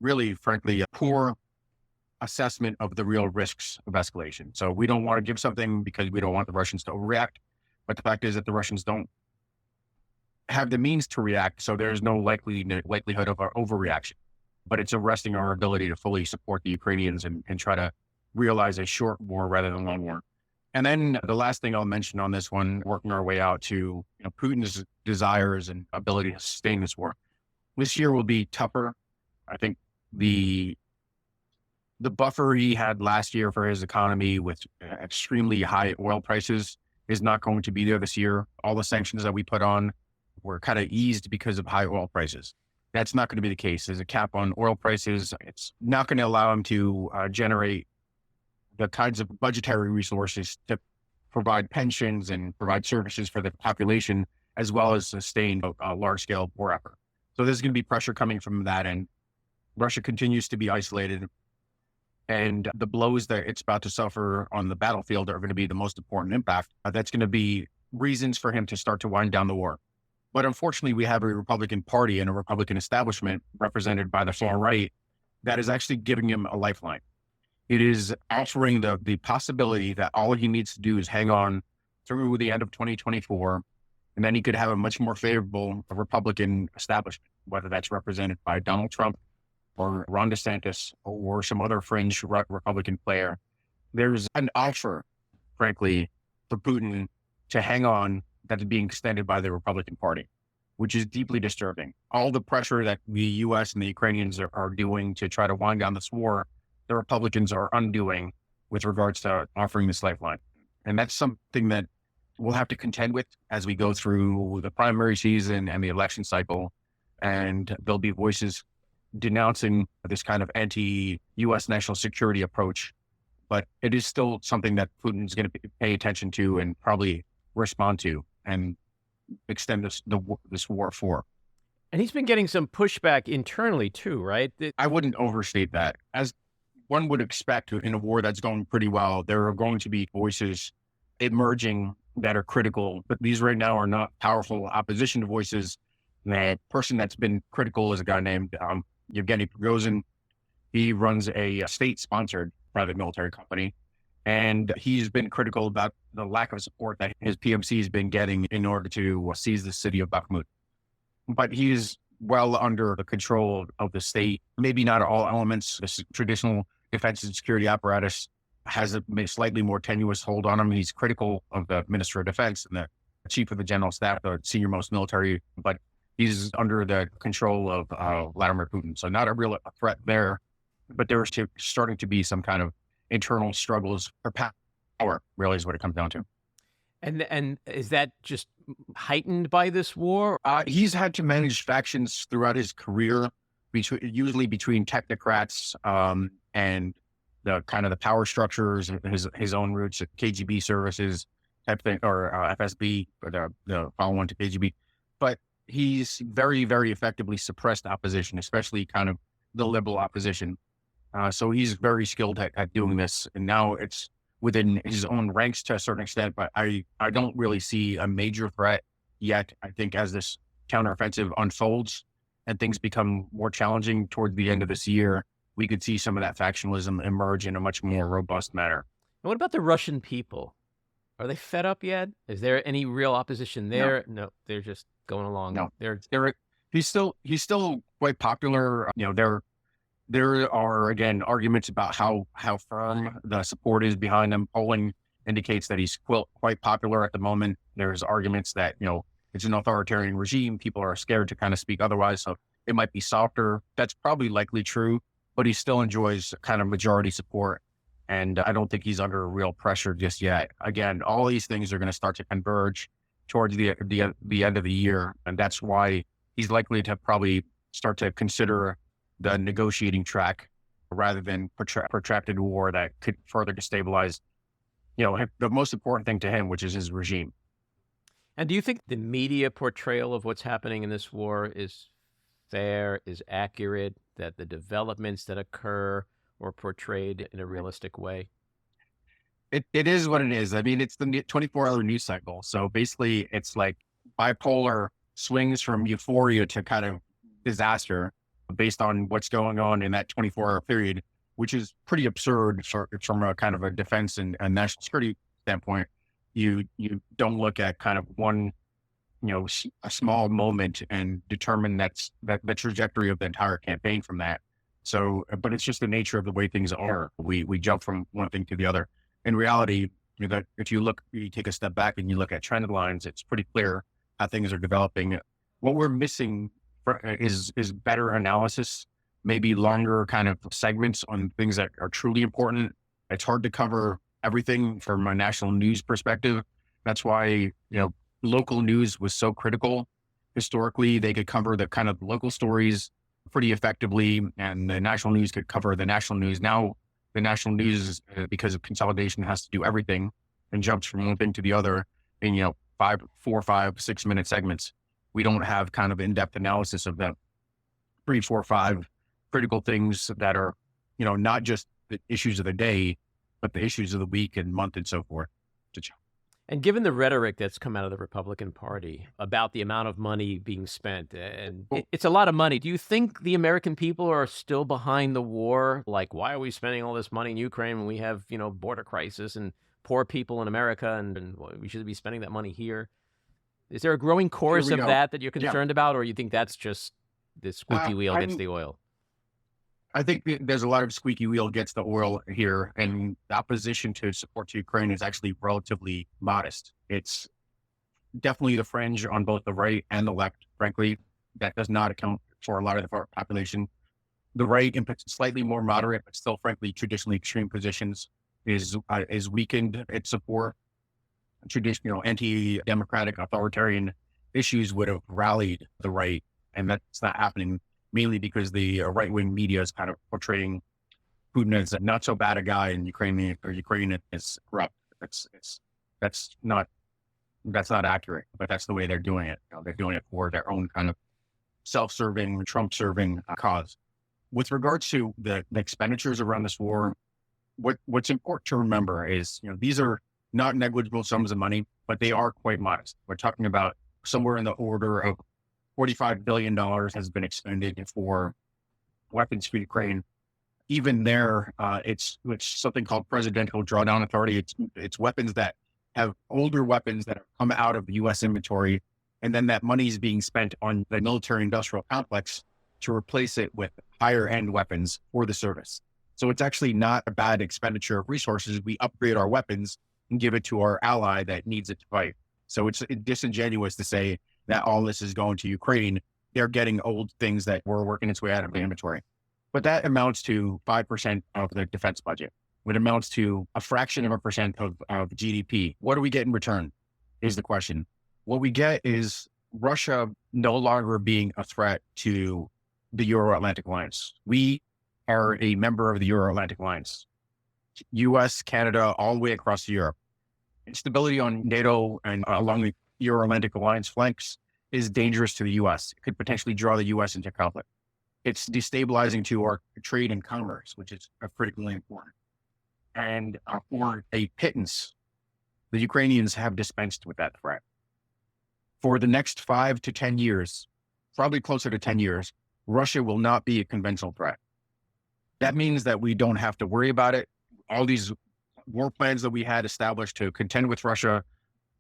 really, frankly, a poor assessment of the real risks of escalation. So we don't want to give something because we don't want the Russians to overreact. But the fact is that the Russians don't have the means to react, so there's no likelihood of our overreaction. But it's arresting our ability to fully support the Ukrainians and try to realize a short war rather than long war. And then the last thing I'll mention on this one, working our way out to Putin's desires and ability to sustain this war. This year will be tougher. I think the buffer he had last year for his economy with extremely high oil prices is not going to be there this year. All the sanctions that we put on were kind of eased because of high oil prices. That's not going to be the case. There's a cap on oil prices. It's not going to allow him to generate the kinds of budgetary resources to provide pensions and provide services for the population, as well as sustain a large-scale war effort. So there's going to be pressure coming from that end. Russia continues to be isolated, and the blows that it's about to suffer on the battlefield are going to be the most important impact. That's going to be reasons for him to start to wind down the war. But unfortunately, we have a Republican Party and a Republican establishment represented by the far right that is actually giving him a lifeline. It is offering the possibility that all he needs to do is hang on through the end of 2024, and then he could have a much more favorable Republican establishment, whether that's represented by Donald Trump or Ron DeSantis or some other fringe Republican player. There's an offer, frankly, for Putin to hang on that is being extended by the Republican Party, which is deeply disturbing. All the pressure that the U.S. and the Ukrainians are doing to try to wind down this war, the Republicans are undoing with regards to offering this lifeline. And that's something that we'll have to contend with as we go through the primary season and the election cycle. And there'll be voices denouncing this kind of anti-U.S. national security approach. But it is still something that Putin's going to pay attention to and probably respond to and extend this war for. And he's been getting some pushback internally too, right? I wouldn't overstate that. As one would expect in a war that's going pretty well, there are going to be voices emerging that are critical, but these right now are not powerful opposition voices. The person that's been critical is a guy named Yevgeny Prigozhin. He runs a state-sponsored private military company, and he's been critical about the lack of support that his PMC has been getting in order to seize the city of Bakhmut. But he's well under the control of the state. Maybe not all elements. The traditional defense and security apparatus has a slightly more tenuous hold on him. He's critical of the Minister of Defense and the Chief of the General Staff, the senior most military, but he's under the control of Vladimir Putin. So not a real threat there, but there's starting to be some kind of internal struggles for power, really is what it comes down to. And is that just heightened by this war? He's had to manage factions throughout his career, usually between technocrats and the kind of the power structures, his own roots at KGB services type thing, or FSB, or the follow-on to KGB. But he's very, very effectively suppressed opposition, especially kind of the liberal opposition. So he's very skilled at doing this. And now it's within his own ranks to a certain extent, but I don't really see a major threat yet. I think as this counteroffensive unfolds and things become more challenging toward the end of this year, we could see some of that factionalism emerge in a much more robust manner. And what about the Russian people? Are they fed up yet? Is there any real opposition there? No, they're just going along. No, he's still quite popular. There are, again, arguments about how firm the support is behind him. Polling indicates that he's quite popular at the moment. There's arguments that, it's an authoritarian regime. People are scared to kind of speak otherwise. So it might be softer. That's probably likely true, but he still enjoys kind of majority support. And I don't think he's under real pressure just yet. Again, all these things are going to start to converge towards the end of the year. And that's why he's likely to probably start to consider the negotiating track rather than protracted war that could further destabilize, the most important thing to him, which is his regime. And do you think the media portrayal of what's happening in this war is fair, is accurate, that the developments that occur were portrayed in a realistic way? It is what it is. I mean, it's the 24-hour news cycle. So basically it's like bipolar swings from euphoria to kind of disaster based on what's going on in that 24-hour period, which is pretty absurd from a kind of a defense and national security standpoint. You don't look at kind of one, a small moment and determine that's the trajectory of the entire campaign from that. So, but it's just the nature of the way things are. We jump from one thing to the other. In reality, that if you take a step back and you look at trend lines, it's pretty clear how things are developing. What we're missing is better analysis, maybe longer kind of segments on things that are truly important. It's hard to cover everything from a national news perspective. That's why, local news was so critical. Historically, they could cover the kind of local stories pretty effectively, and the national news could cover the national news. Now, the national news, because of consolidation, has to do everything and jumps from one thing to the other in, 4, 5, 6 minute segments. We don't have kind of in-depth analysis of the 3, 4, 5 critical things that are, not just the issues of the day, but the issues of the week and month and so forth. And given the rhetoric that's come out of the Republican Party about the amount of money being spent, and it's a lot of money, do you think the American people are still behind the war? Like, why are we spending all this money in Ukraine when we have, border crisis and poor people in America, and we should be spending that money here? Is there a growing chorus of that you're concerned about, or you think that's just the squeaky wheel gets the oil? I think there's a lot of squeaky wheel gets the oil here, and the opposition to support to Ukraine is actually relatively modest. It's definitely the fringe on both the right and the left, frankly. That does not account for a lot of the population. The right, in slightly more moderate, but still, frankly, traditionally extreme positions, is weakened its support. Traditional anti-democratic authoritarian issues would have rallied the right, and that's not happening, mainly because the right-wing media is kind of portraying Putin as not so bad a guy, and Ukraine is corrupt. That's not accurate, but that's the way they're doing it. They're doing it for their own kind of self-serving, Trump-serving cause. With regards to the expenditures around this war, what's important to remember is, these are not negligible sums of money, but they are quite modest. We're talking about somewhere in the order of $45 billion has been expended for weapons for Ukraine. Even there, it's something called Presidential Drawdown Authority. It's weapons that have older weapons that have come out of the U.S. inventory And then that money is being spent on the military industrial complex to replace it with higher end weapons for the service. So it's actually not a bad expenditure of resources. We upgrade our weapons and give it to our ally that needs it to fight. So it's disingenuous to say that all this is going to Ukraine. They're getting old things that were working its way out of the inventory. But that amounts to 5% of the defense budget. It amounts to a fraction of a percent of GDP. What do we get in return is the question. What we get is Russia no longer being a threat to the Euro-Atlantic Alliance. We are a member of the Euro-Atlantic Alliance. US, Canada, all the way across Europe. Instability on NATO and along the Euro-Atlantic Alliance flanks is dangerous to the US. It could potentially draw the US into conflict. It's destabilizing to our trade and commerce, which is critically important. And for a pittance, the Ukrainians have dispensed with that threat. For the next 5 to 10 years, probably closer to 10 years, Russia will not be a conventional threat. That means that we don't have to worry about it. All these war plans that we had established to contend with Russia,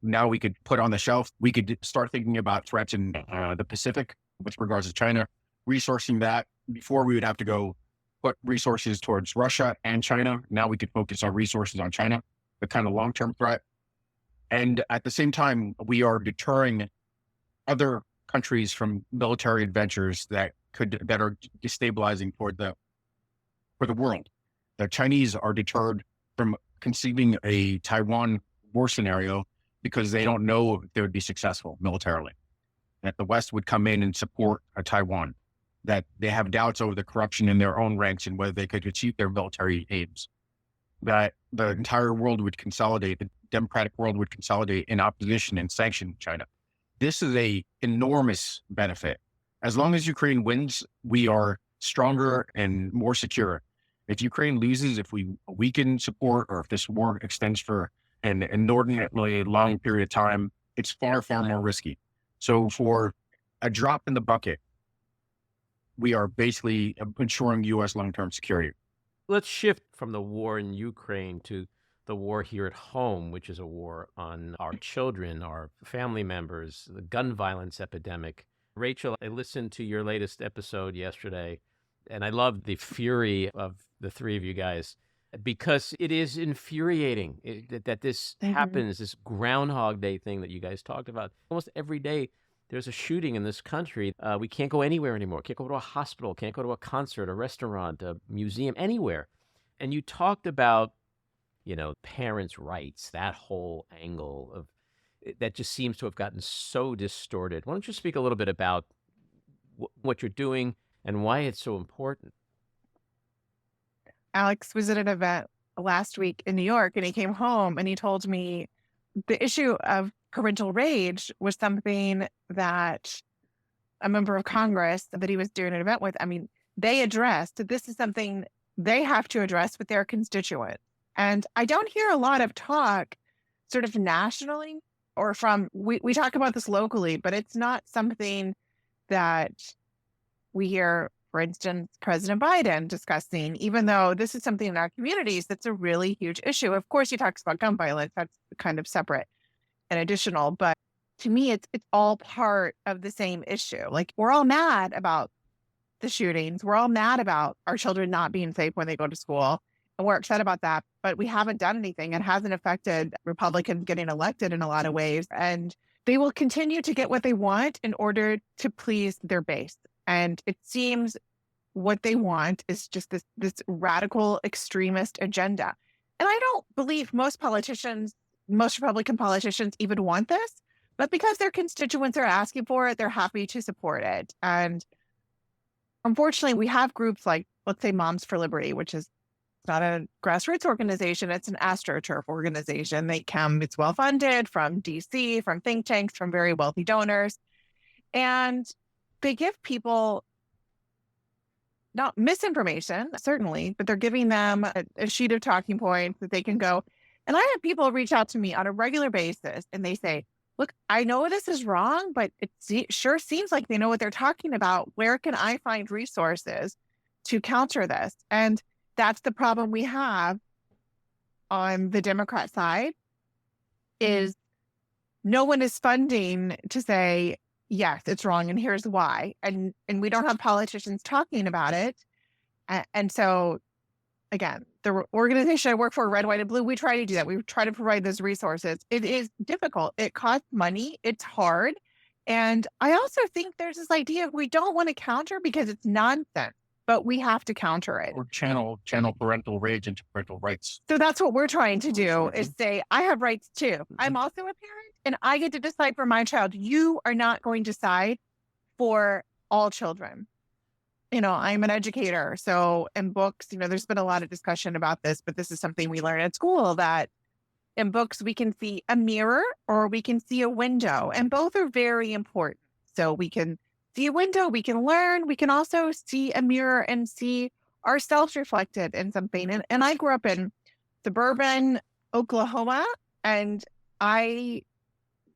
now we could put on the shelf. We could start thinking about threats in the Pacific with regards to China, resourcing that. Before we would have to go put resources towards Russia and China. Now we could focus our resources on China, the kind of long-term threat. And at the same time, we are deterring other countries from military adventures that are destabilizing for the world. The Chinese are deterred from conceiving a Taiwan war scenario because they don't know if they would be successful militarily. That the West would come in and support a Taiwan. That they have doubts over the corruption in their own ranks and whether they could achieve their military aims. That the entire world would consolidate, the democratic world would consolidate in opposition and sanction China. This is a enormous benefit. As long as Ukraine wins, we are stronger and more secure. If Ukraine loses, if we weaken support, or if this war extends for an inordinately long period of time, it's far, far more risky. So for a drop in the bucket, we are basically ensuring U.S. long-term security. Let's shift from the war in Ukraine to the war here at home, which is a war on our children, our family members, the gun violence epidemic. Rachel, I listened to your latest episode yesterday, and I loved the fury of the three of you guys, because it is infuriating that this happens, this Groundhog Day thing that you guys talked about. Almost every day there's a shooting in this country. We can't go anywhere anymore. Can't go to a hospital, can't go to a concert, a restaurant, a museum, anywhere. And you talked about, parents' rights, that whole angle of that just seems to have gotten so distorted. Why don't you speak a little bit about what you're doing and why it's so important? Alex was at an event last week in New York, and he came home and he told me the issue of parental rage was something that a member of Congress that he was doing an event with, they addressed that this is something they have to address with their constituents. And I don't hear a lot of talk sort of nationally or we talk about this locally, but it's not something that we hear, for instance, President Biden discussing, even though this is something in our communities that's a really huge issue. Of course, he talks about gun violence. That's kind of separate and additional. But to me, it's all part of the same issue. Like, we're all mad about the shootings. We're all mad about our children not being safe when they go to school. And we're upset about that. But we haven't done anything. It hasn't affected Republicans getting elected in a lot of ways. And they will continue to get what they want in order to please their base. And it seems what they want is just this radical extremist agenda. And I don't believe most Republican politicians even want this, but because their constituents are asking for it, they're happy to support it. And unfortunately, we have groups like, let's say, Moms for Liberty, which is not a grassroots organization. It's an AstroTurf organization. It's well-funded from DC, from think tanks, from very wealthy donors. And they give people not misinformation, certainly, but they're giving them a sheet of talking points that they can go. And I have people reach out to me on a regular basis and they say, look, I know this is wrong, but it sure seems like they know what they're talking about. Where can I find resources to counter this? And that's the problem we have on the Democrat side, is no one is funding to say, yes, it's wrong and here's why. And we don't have politicians talking about it. And so, again, the organization I work for, Red, White, and Blue, we try to do that. We try to provide those resources. It is difficult. It costs money. It's hard. And I also think there's this idea we don't want to counter because it's nonsense, but we have to counter it. Or channel parental rage into parental rights. So that's what we're trying to do is say, I have rights too. I'm also a parent and I get to decide for my child. You are not going to decide for all children. I'm an educator. So in books, there's been a lot of discussion about this, but this is something we learn at school, that in books, we can see a mirror or we can see a window, and both are very important. So we can see a window, we can learn, we can also see a mirror and see ourselves reflected in something. And I grew up in suburban Oklahoma, and I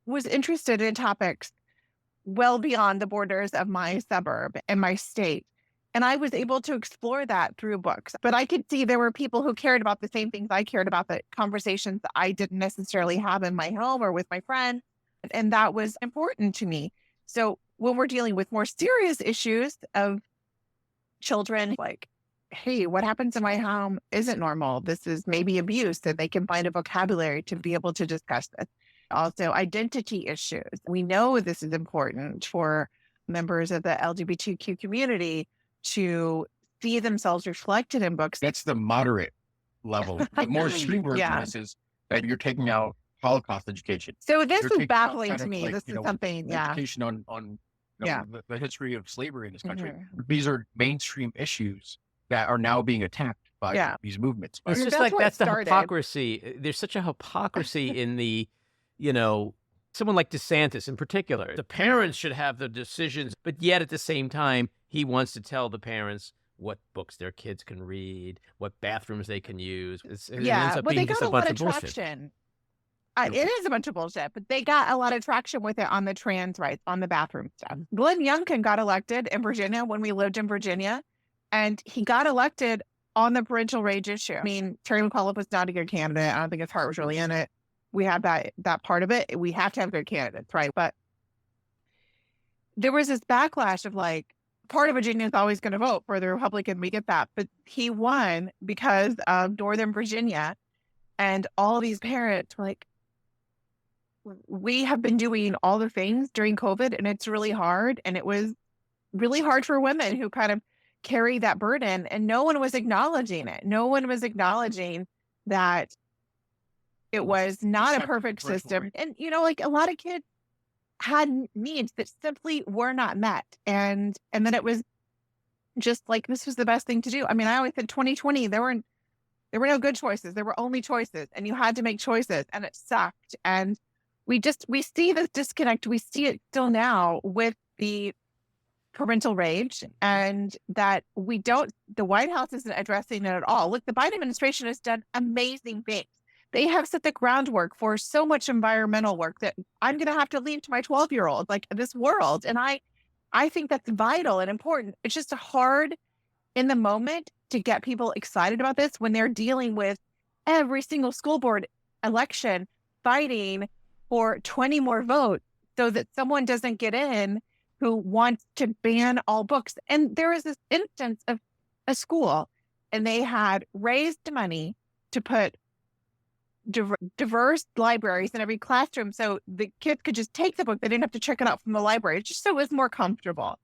was interested in topics well beyond the borders of my suburb and my state. And I was able to explore that through books. But I could see there were people who cared about the same things I cared about, the conversations that I didn't necessarily have in my home or with my friends. And that was important to me. So when we're dealing with more serious issues of children, like, hey, what happens in my home isn't normal. This is maybe abuse, that they can find a vocabulary to be able to discuss this. Also, identity issues. We know this is important for members of the LGBTQ community to see themselves reflected in books. That's the moderate level. The more extreme version of this is that you're taking out Holocaust education. So this You're is baffling to me. This is something, education on the history of slavery in this country. These are mainstream issues that are now being attacked by these movements. It's just like that's the hypocrisy. There's such a hypocrisy in the, someone like DeSantis in particular. The parents should have the decisions, but yet at the same time, he wants to tell the parents what books their kids can read, what bathrooms they can use. It ends up being they just got a bunch lot of of bullshit. traction. It is a bunch of bullshit, but they got a lot of traction with it on the trans rights, on the bathroom stuff. Glenn Youngkin got elected in Virginia when we lived in Virginia, and he got elected on the parental rage issue. I mean, Terry McAuliffe was not a good candidate. I don't think his heart was really in it. We have that part of it. We have to have good candidates, right? But there was this backlash of like, part of Virginia is always going to vote for the Republican. We get that. But he won because of Northern Virginia. And all these parents were like, we have been doing all the things during COVID, and it's really hard. And it was really hard for women who kind of carry that burden. And no one was acknowledging it. No one was acknowledging that it was not a perfect system. And, like a lot of kids had needs that simply were not met. And then it was just like, this was the best thing to do. I mean, I always said 2020, there were no good choices. There were only choices, and you had to make choices, and it sucked. And we see this disconnect. We see it still now with the parental rage, and that the White House isn't addressing it at all. Look, the Biden administration has done amazing things. They have set the groundwork for so much environmental work that I'm going to have to leave to my 12-year-old, like this world. And I think that's vital and important. It's just hard in the moment to get people excited about this when they're dealing with every single school board election fighting for 20 more votes so that someone doesn't get in who wants to ban all books. And there was this instance of a school, and they had raised money to put diverse libraries in every classroom so the kids could just take the book. They didn't have to check it out from the library, just so it was more comfortable.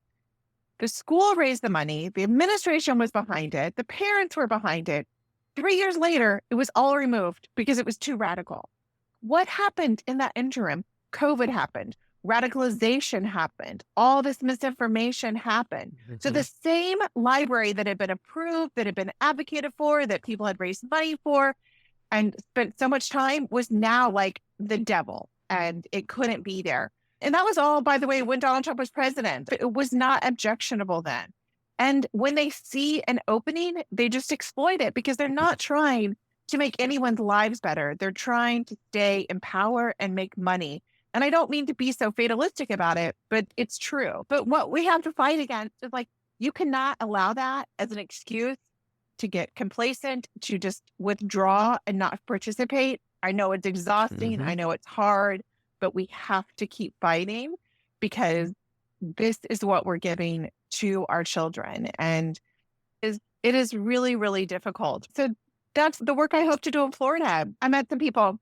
The school raised the money. The administration was behind it. The parents were behind it. 3 years later, it was all removed because it was too radical. What happened in that interim? COVID happened. Radicalization happened. All this misinformation happened. So the same library that had been approved, that had been advocated for, that people had raised money for, and spent so much time was now like the devil, and it couldn't be there. And that was all, by the way, when Donald Trump was president. But it was not objectionable then. And when they see an opening, they just exploit it because they're not trying to make anyone's lives better. They're trying to stay in power and make money. And I don't mean to be so fatalistic about it, but it's true. But what we have to fight against is like, you cannot allow that as an excuse to get complacent, to just withdraw and not participate. I know it's exhausting. I know it's hard, but we have to keep fighting because this is what we're giving to our children. And it is really, really difficult. So that's the work I hope to do in Florida. I met some people and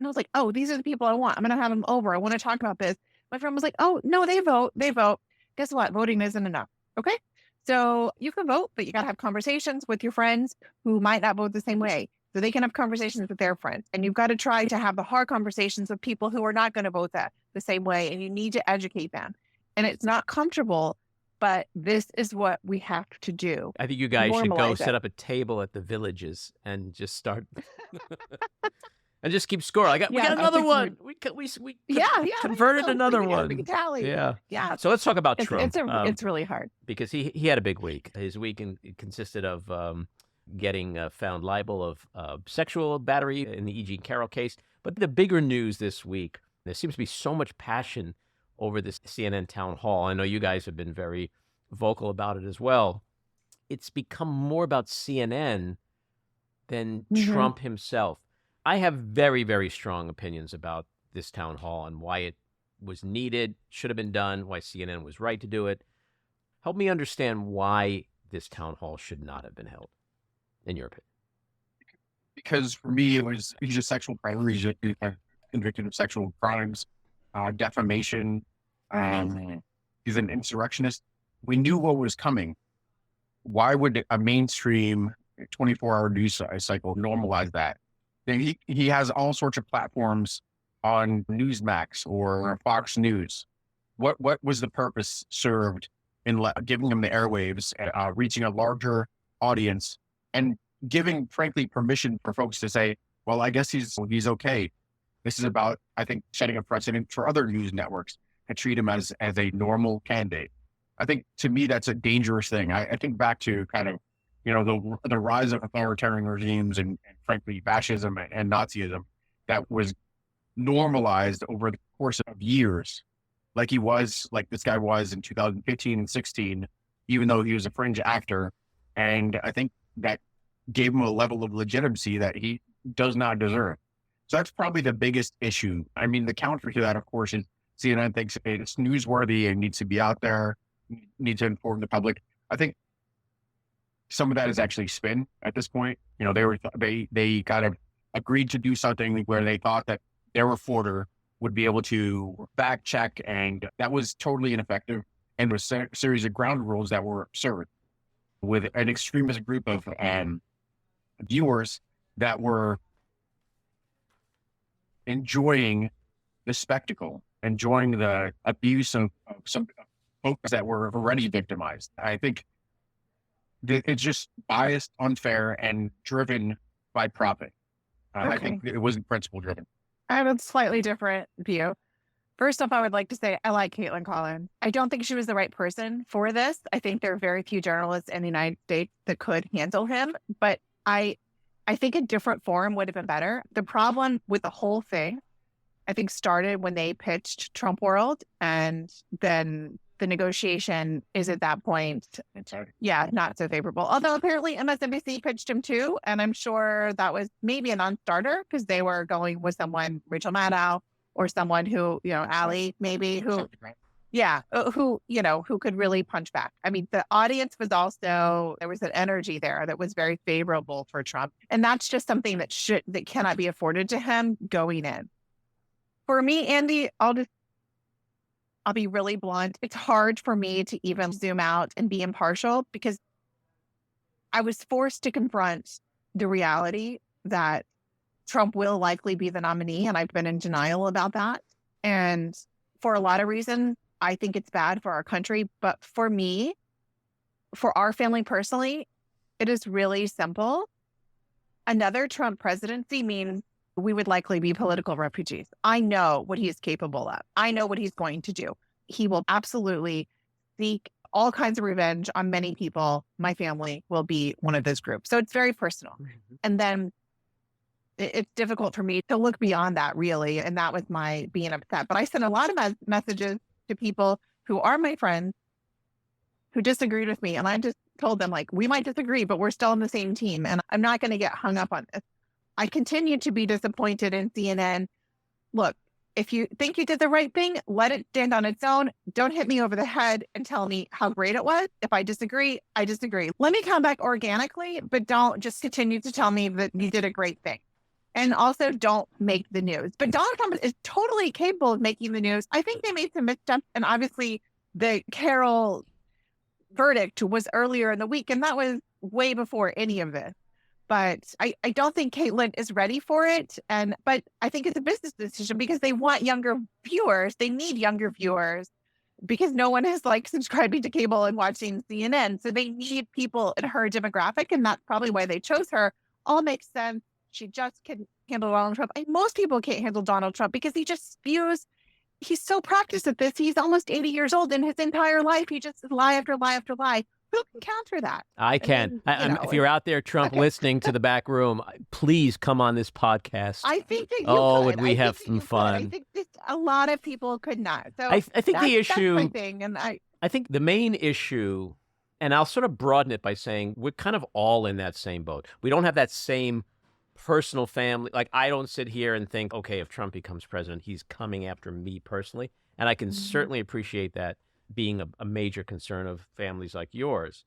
I was like, oh, these are the people I want. I'm going to have them over. I want to talk about this. My friend was like, oh, no, they vote. Guess what? Voting isn't enough. Okay. So you can vote, but you got to have conversations with your friends who might not vote the same way. So they can have conversations with their friends. And you've got to try to have the hard conversations with people who are not going to vote the same way. And you need to educate them. And it's not comfortable, but this is what we have to do. I think you guys should go Normalize set it. up a table at the villages and just start and just keep score. We Yeah, got I another think one. We Yeah, converted another we got a one. big tally. Yeah. Yeah. So let's talk about It's, Trump. it's really hard. Because he had a big week. His week consisted of getting found liable of sexual battery in the E.G. Carroll case. But the bigger news this week, there seems to be so much passion over this CNN town hall. I know you guys have been very vocal about it as well. It's become more about CNN than Trump himself. I have very, very strong opinions about this town hall and why it was needed, should have been done, why CNN was right to do it. Help me understand why this town hall should not have been held, in your opinion. Because for me, he's a sexual predator. He's convicted of sexual crimes, defamation. He's an insurrectionist. We knew what was coming. Why would a mainstream 24-hour news cycle normalize that? He has all sorts of platforms on Newsmax or Fox News. What was the purpose served in giving him the airwaves, reaching a larger audience, and giving, frankly, permission for folks to say, well, I guess he's okay. This is about, I think, setting a precedent for other news networks and treat him as a normal candidate. I think, to me, that's a dangerous thing. I think back to kind of, the rise of authoritarian regimes and frankly, fascism and Nazism that was normalized over the course of years, like this guy was in 2015 and 16, even though he was a fringe actor. And I think that gave him a level of legitimacy that he does not deserve. So that's probably the biggest issue. I mean, the counter to that, of course, is CNN thinks it's newsworthy and needs to be out there, needs to inform the public. I think some of that is actually spin at this point. They kind of agreed to do something where they thought that their reporter would be able to fact check, and that was totally ineffective. And was a series of ground rules that were absurd, with an extremist group of viewers that were enjoying the spectacle, enjoying the abuse of some folks that were already victimized. I think it's just biased, unfair, and driven by profit. I think it wasn't principle driven. I have a slightly different view. First off, I would like to say I like Caitlin Collins. I don't think she was the right person for this. I think there are very few journalists in the United States that could handle him, but I think a different forum would have been better. The problem with the whole thing, I think, started when they pitched Trump World, and then the negotiation is at that point, not so favorable. Although apparently MSNBC pitched him too, and I'm sure that was maybe a non-starter because they were going with someone, Rachel Maddow, or someone who, Allie, maybe, who could really punch back. I mean, the audience was also, there was an energy there that was very favorable for Trump. And that's just something that cannot be afforded to him going in. For me, Andy, I'll be really blunt. It's hard for me to even zoom out and be impartial because I was forced to confront the reality that Trump will likely be the nominee, and I've been in denial about that. And for a lot of reasons, I think it's bad for our country. But for me, for our family personally, it is really simple. Another Trump presidency means we would likely be political refugees. I know what he is capable of. I know what he's going to do. He will absolutely seek all kinds of revenge on many people. My family will be one of those groups. So it's very personal. And then it's difficult for me to look beyond that, really. And that was my being upset. But I sent a lot of messages to people who are my friends who disagreed with me. And I just told them, we might disagree, but we're still on the same team. And I'm not going to get hung up on this. I continue to be disappointed in CNN. Look, if you think you did the right thing, let it stand on its own. Don't hit me over the head and tell me how great it was. If I disagree, I disagree. Let me come back organically, but don't just continue to tell me that you did a great thing. And also don't make the news. But Donald Trump is totally capable of making the news. I think they made some missteps. And obviously the Carroll verdict was earlier in the week, and that was way before any of this. But I don't think Caitlyn is ready for it. But I think it's a business decision because they want younger viewers. They need younger viewers because no one is like subscribing to cable and watching CNN. So they need people in her demographic. And that's probably why they chose her. All makes sense. She just can handle Donald Trump. And most people can't handle Donald Trump because he just spews. He's so practiced at this. He's almost 80 years old. In his entire life, he just lie after lie after lie. Who can counter that? I can. If you're out there, Trump, listening to the back room, please come on this podcast. I think that you could. Would we have some fun? I think that a lot of people could not. So I think the issue. That's my thing, and I think the main issue, and I'll sort of broaden it by saying we're kind of all in that same boat. We don't have that same personal family. Like, I don't sit here and think, okay, if Trump becomes president, he's coming after me personally. And I can certainly appreciate that being a major concern of families like yours.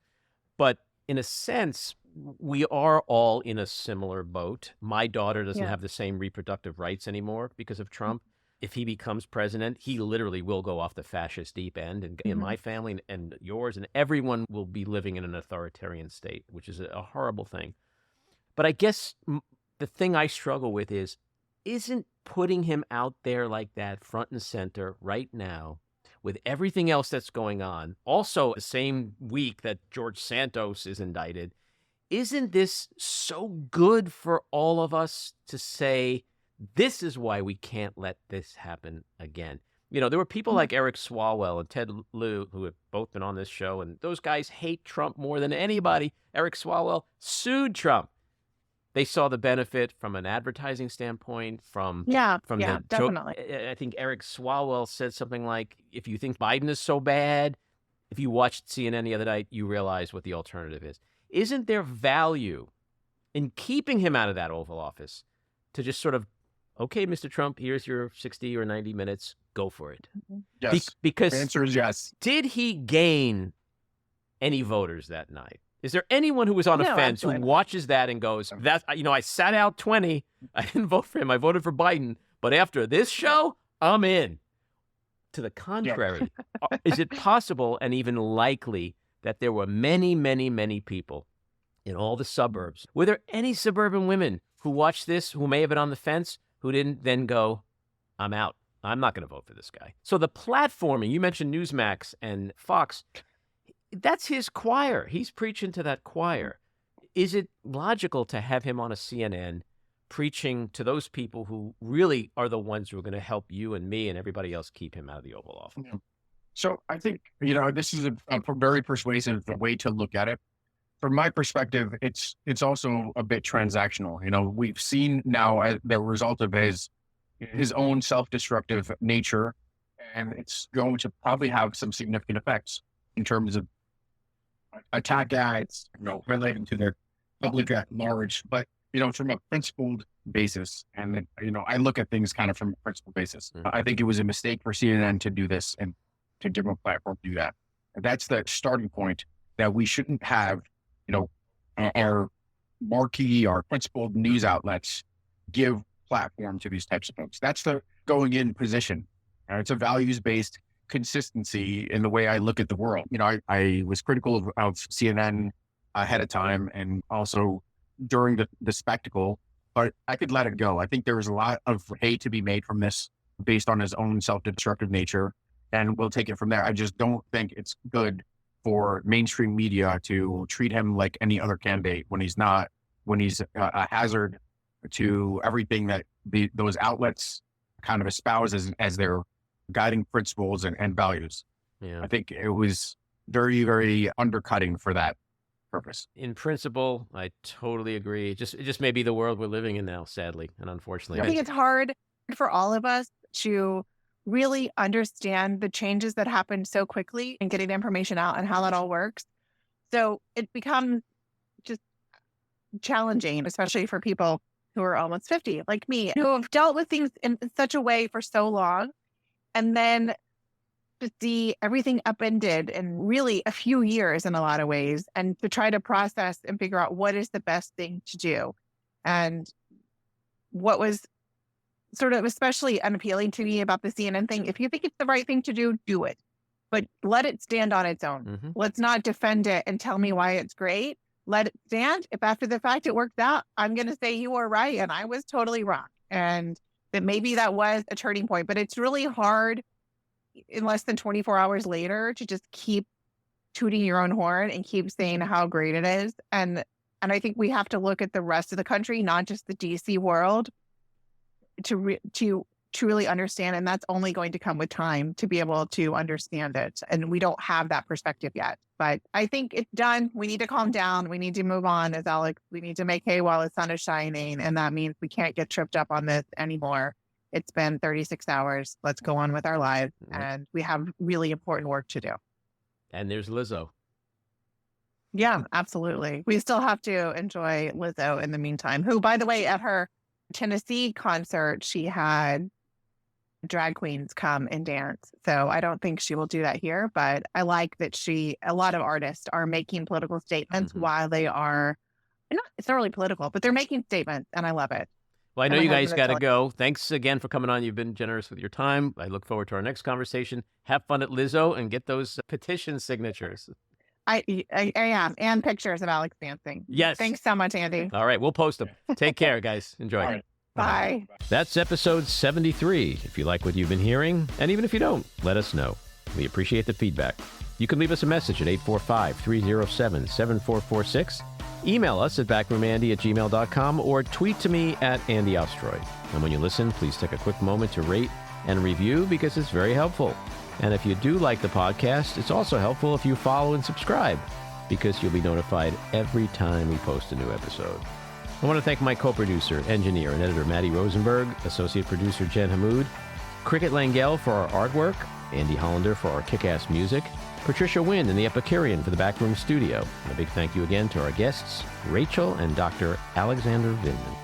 But in a sense, we are all in a similar boat. My daughter doesn't have the same reproductive rights anymore because of Trump. If he becomes president, he literally will go off the fascist deep end. And in my family and yours, and everyone will be living in an authoritarian state, which is a horrible thing. But I guess the thing I struggle with isn't putting him out there like that front and center right now with everything else that's going on. Also, the same week that George Santos is indicted, isn't this so good for all of us to say, this is why we can't let this happen again? You know, there were people like Eric Swalwell and Ted Lieu who have both been on this show, and those guys hate Trump more than anybody. Eric Swalwell sued Trump. They saw the benefit from an advertising standpoint, from definitely. I think Eric Swalwell said something like, if you think Biden is so bad, if you watched CNN the other night, you realize what the alternative is. Isn't there value in keeping him out of that Oval Office to just sort of, okay, Mr. Trump, here's your 60 or 90 minutes, go for it? Yes. Because the answer is yes. Did he gain any voters that night? Is there anyone who was on a fence who watches that and goes, "That's I sat out 20. I didn't vote for him. I voted for Biden. But after this show, I'm in." To the contrary, is it possible and even likely that there were many, many, many people in all the suburbs? Were there any suburban women who watched this, who may have been on the fence, who didn't then go, "I'm out. I'm not going to vote for this guy"? So the platforming, you mentioned Newsmax and Fox, that's his choir. He's preaching to that choir. Is it logical to have him on a CNN preaching to those people who really are the ones who are going to help you and me and everybody else keep him out of the Oval Office? Yeah. So I think, this is a very persuasive way to look at it. From my perspective, it's also a bit transactional. We've seen now as the result of his own self-destructive nature, and it's going to probably have some significant effects in terms of attack ads, relating to their public at large, but, from a principled basis. And, I look at things kind of from a principled basis. I think it was a mistake for CNN to do this and to give a platform to do that. And that's the starting point, that we shouldn't have, our marquee, our principled news outlets give platform to these types of folks. That's the going in position. It's a values-based consistency in the way I look at the world. I was critical of CNN ahead of time and also during the spectacle, but I could let it go. I think there was a lot of hate to be made from this based on his own self-destructive nature, and we'll take it from there. I just don't think it's good for mainstream media to treat him like any other candidate when he's not, when he's a hazard to everything that those outlets kind of espouse as their guiding principles and values. Yeah. I think it was very, very undercutting for that purpose. In principle, I totally agree. It just may be the world we're living in now, sadly and unfortunately. I think it's hard for all of us to really understand the changes that happened so quickly and getting the information out and how that all works. So it becomes just challenging, especially for people who are almost 50, like me, who have dealt with things in such a way for so long. And then to see everything upended in really a few years in a lot of ways, and to try to process and figure out what is the best thing to do. And what was sort of especially unappealing to me about the CNN thing, if you think it's the right thing to do it, but let it stand on its own. Mm-hmm. Let's not defend it and tell me why it's great. Let it stand. If after the fact it worked out, I'm going to say you were right and I was totally wrong. And that maybe that was a turning point, but it's really hard in less than 24 hours later to just keep tooting your own horn and keep saying how great it is. And I think we have to look at the rest of the country, not just the DC world, to truly understand. And that's only going to come with time to be able to understand it. And we don't have that perspective yet. But I think it's done. We need to calm down. We need to move on, as Alex. We need to make hay while the sun is shining. And that means we can't get tripped up on this anymore. It's been 36 hours. Let's go on with our lives. And we have really important work to do. And there's Lizzo. Yeah, absolutely. We still have to enjoy Lizzo in the meantime, who, by the way, at her Tennessee concert, she had drag queens come and dance. So I don't think she will do that here, but I like that a lot of artists are making political statements while they are not thoroughly political, but they're making statements, and I love it. Well, I know you guys got to go. Thanks again for coming on. You've been generous with your time. I look forward to our next conversation. Have fun at Lizzo and get those petition signatures. I am. And pictures of Alex dancing. Yes. Thanks so much, Andy. All right. We'll post them. Take care, guys. Enjoy. Right. Bye. That's episode 73. If you like what you've been hearing, and even if you don't, let us know. We appreciate the feedback. You can leave us a message at 845-307-7446. Email us at backroomandy@gmail.com or tweet to me at Andy Ostroy. And when you listen, please take a quick moment to rate and review because it's very helpful. And if you do like the podcast, it's also helpful if you follow and subscribe because you'll be notified every time we post a new episode. I want to thank my co-producer, engineer, and editor, Matty Rosenberg, associate producer, Jen Hammoud, Cricket Langell for our artwork, Andy Hollander for our kick-ass music, Patricia Wynn and the Epicurean for the Backroom Studio. And a big thank you again to our guests, Rachel and Dr. Alexander Vindman.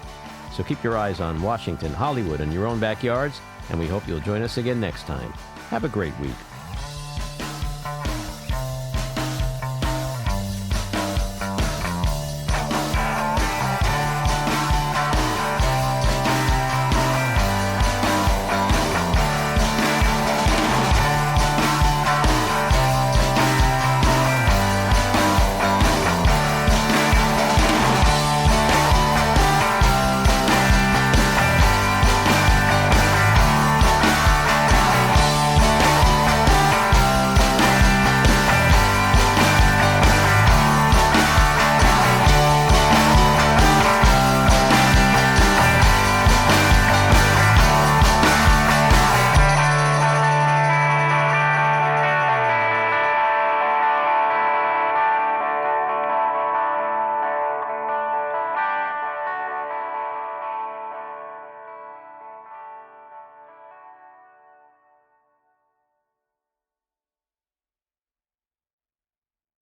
So keep your eyes on Washington, Hollywood, and your own backyards, and we hope you'll join us again next time. Have a great week.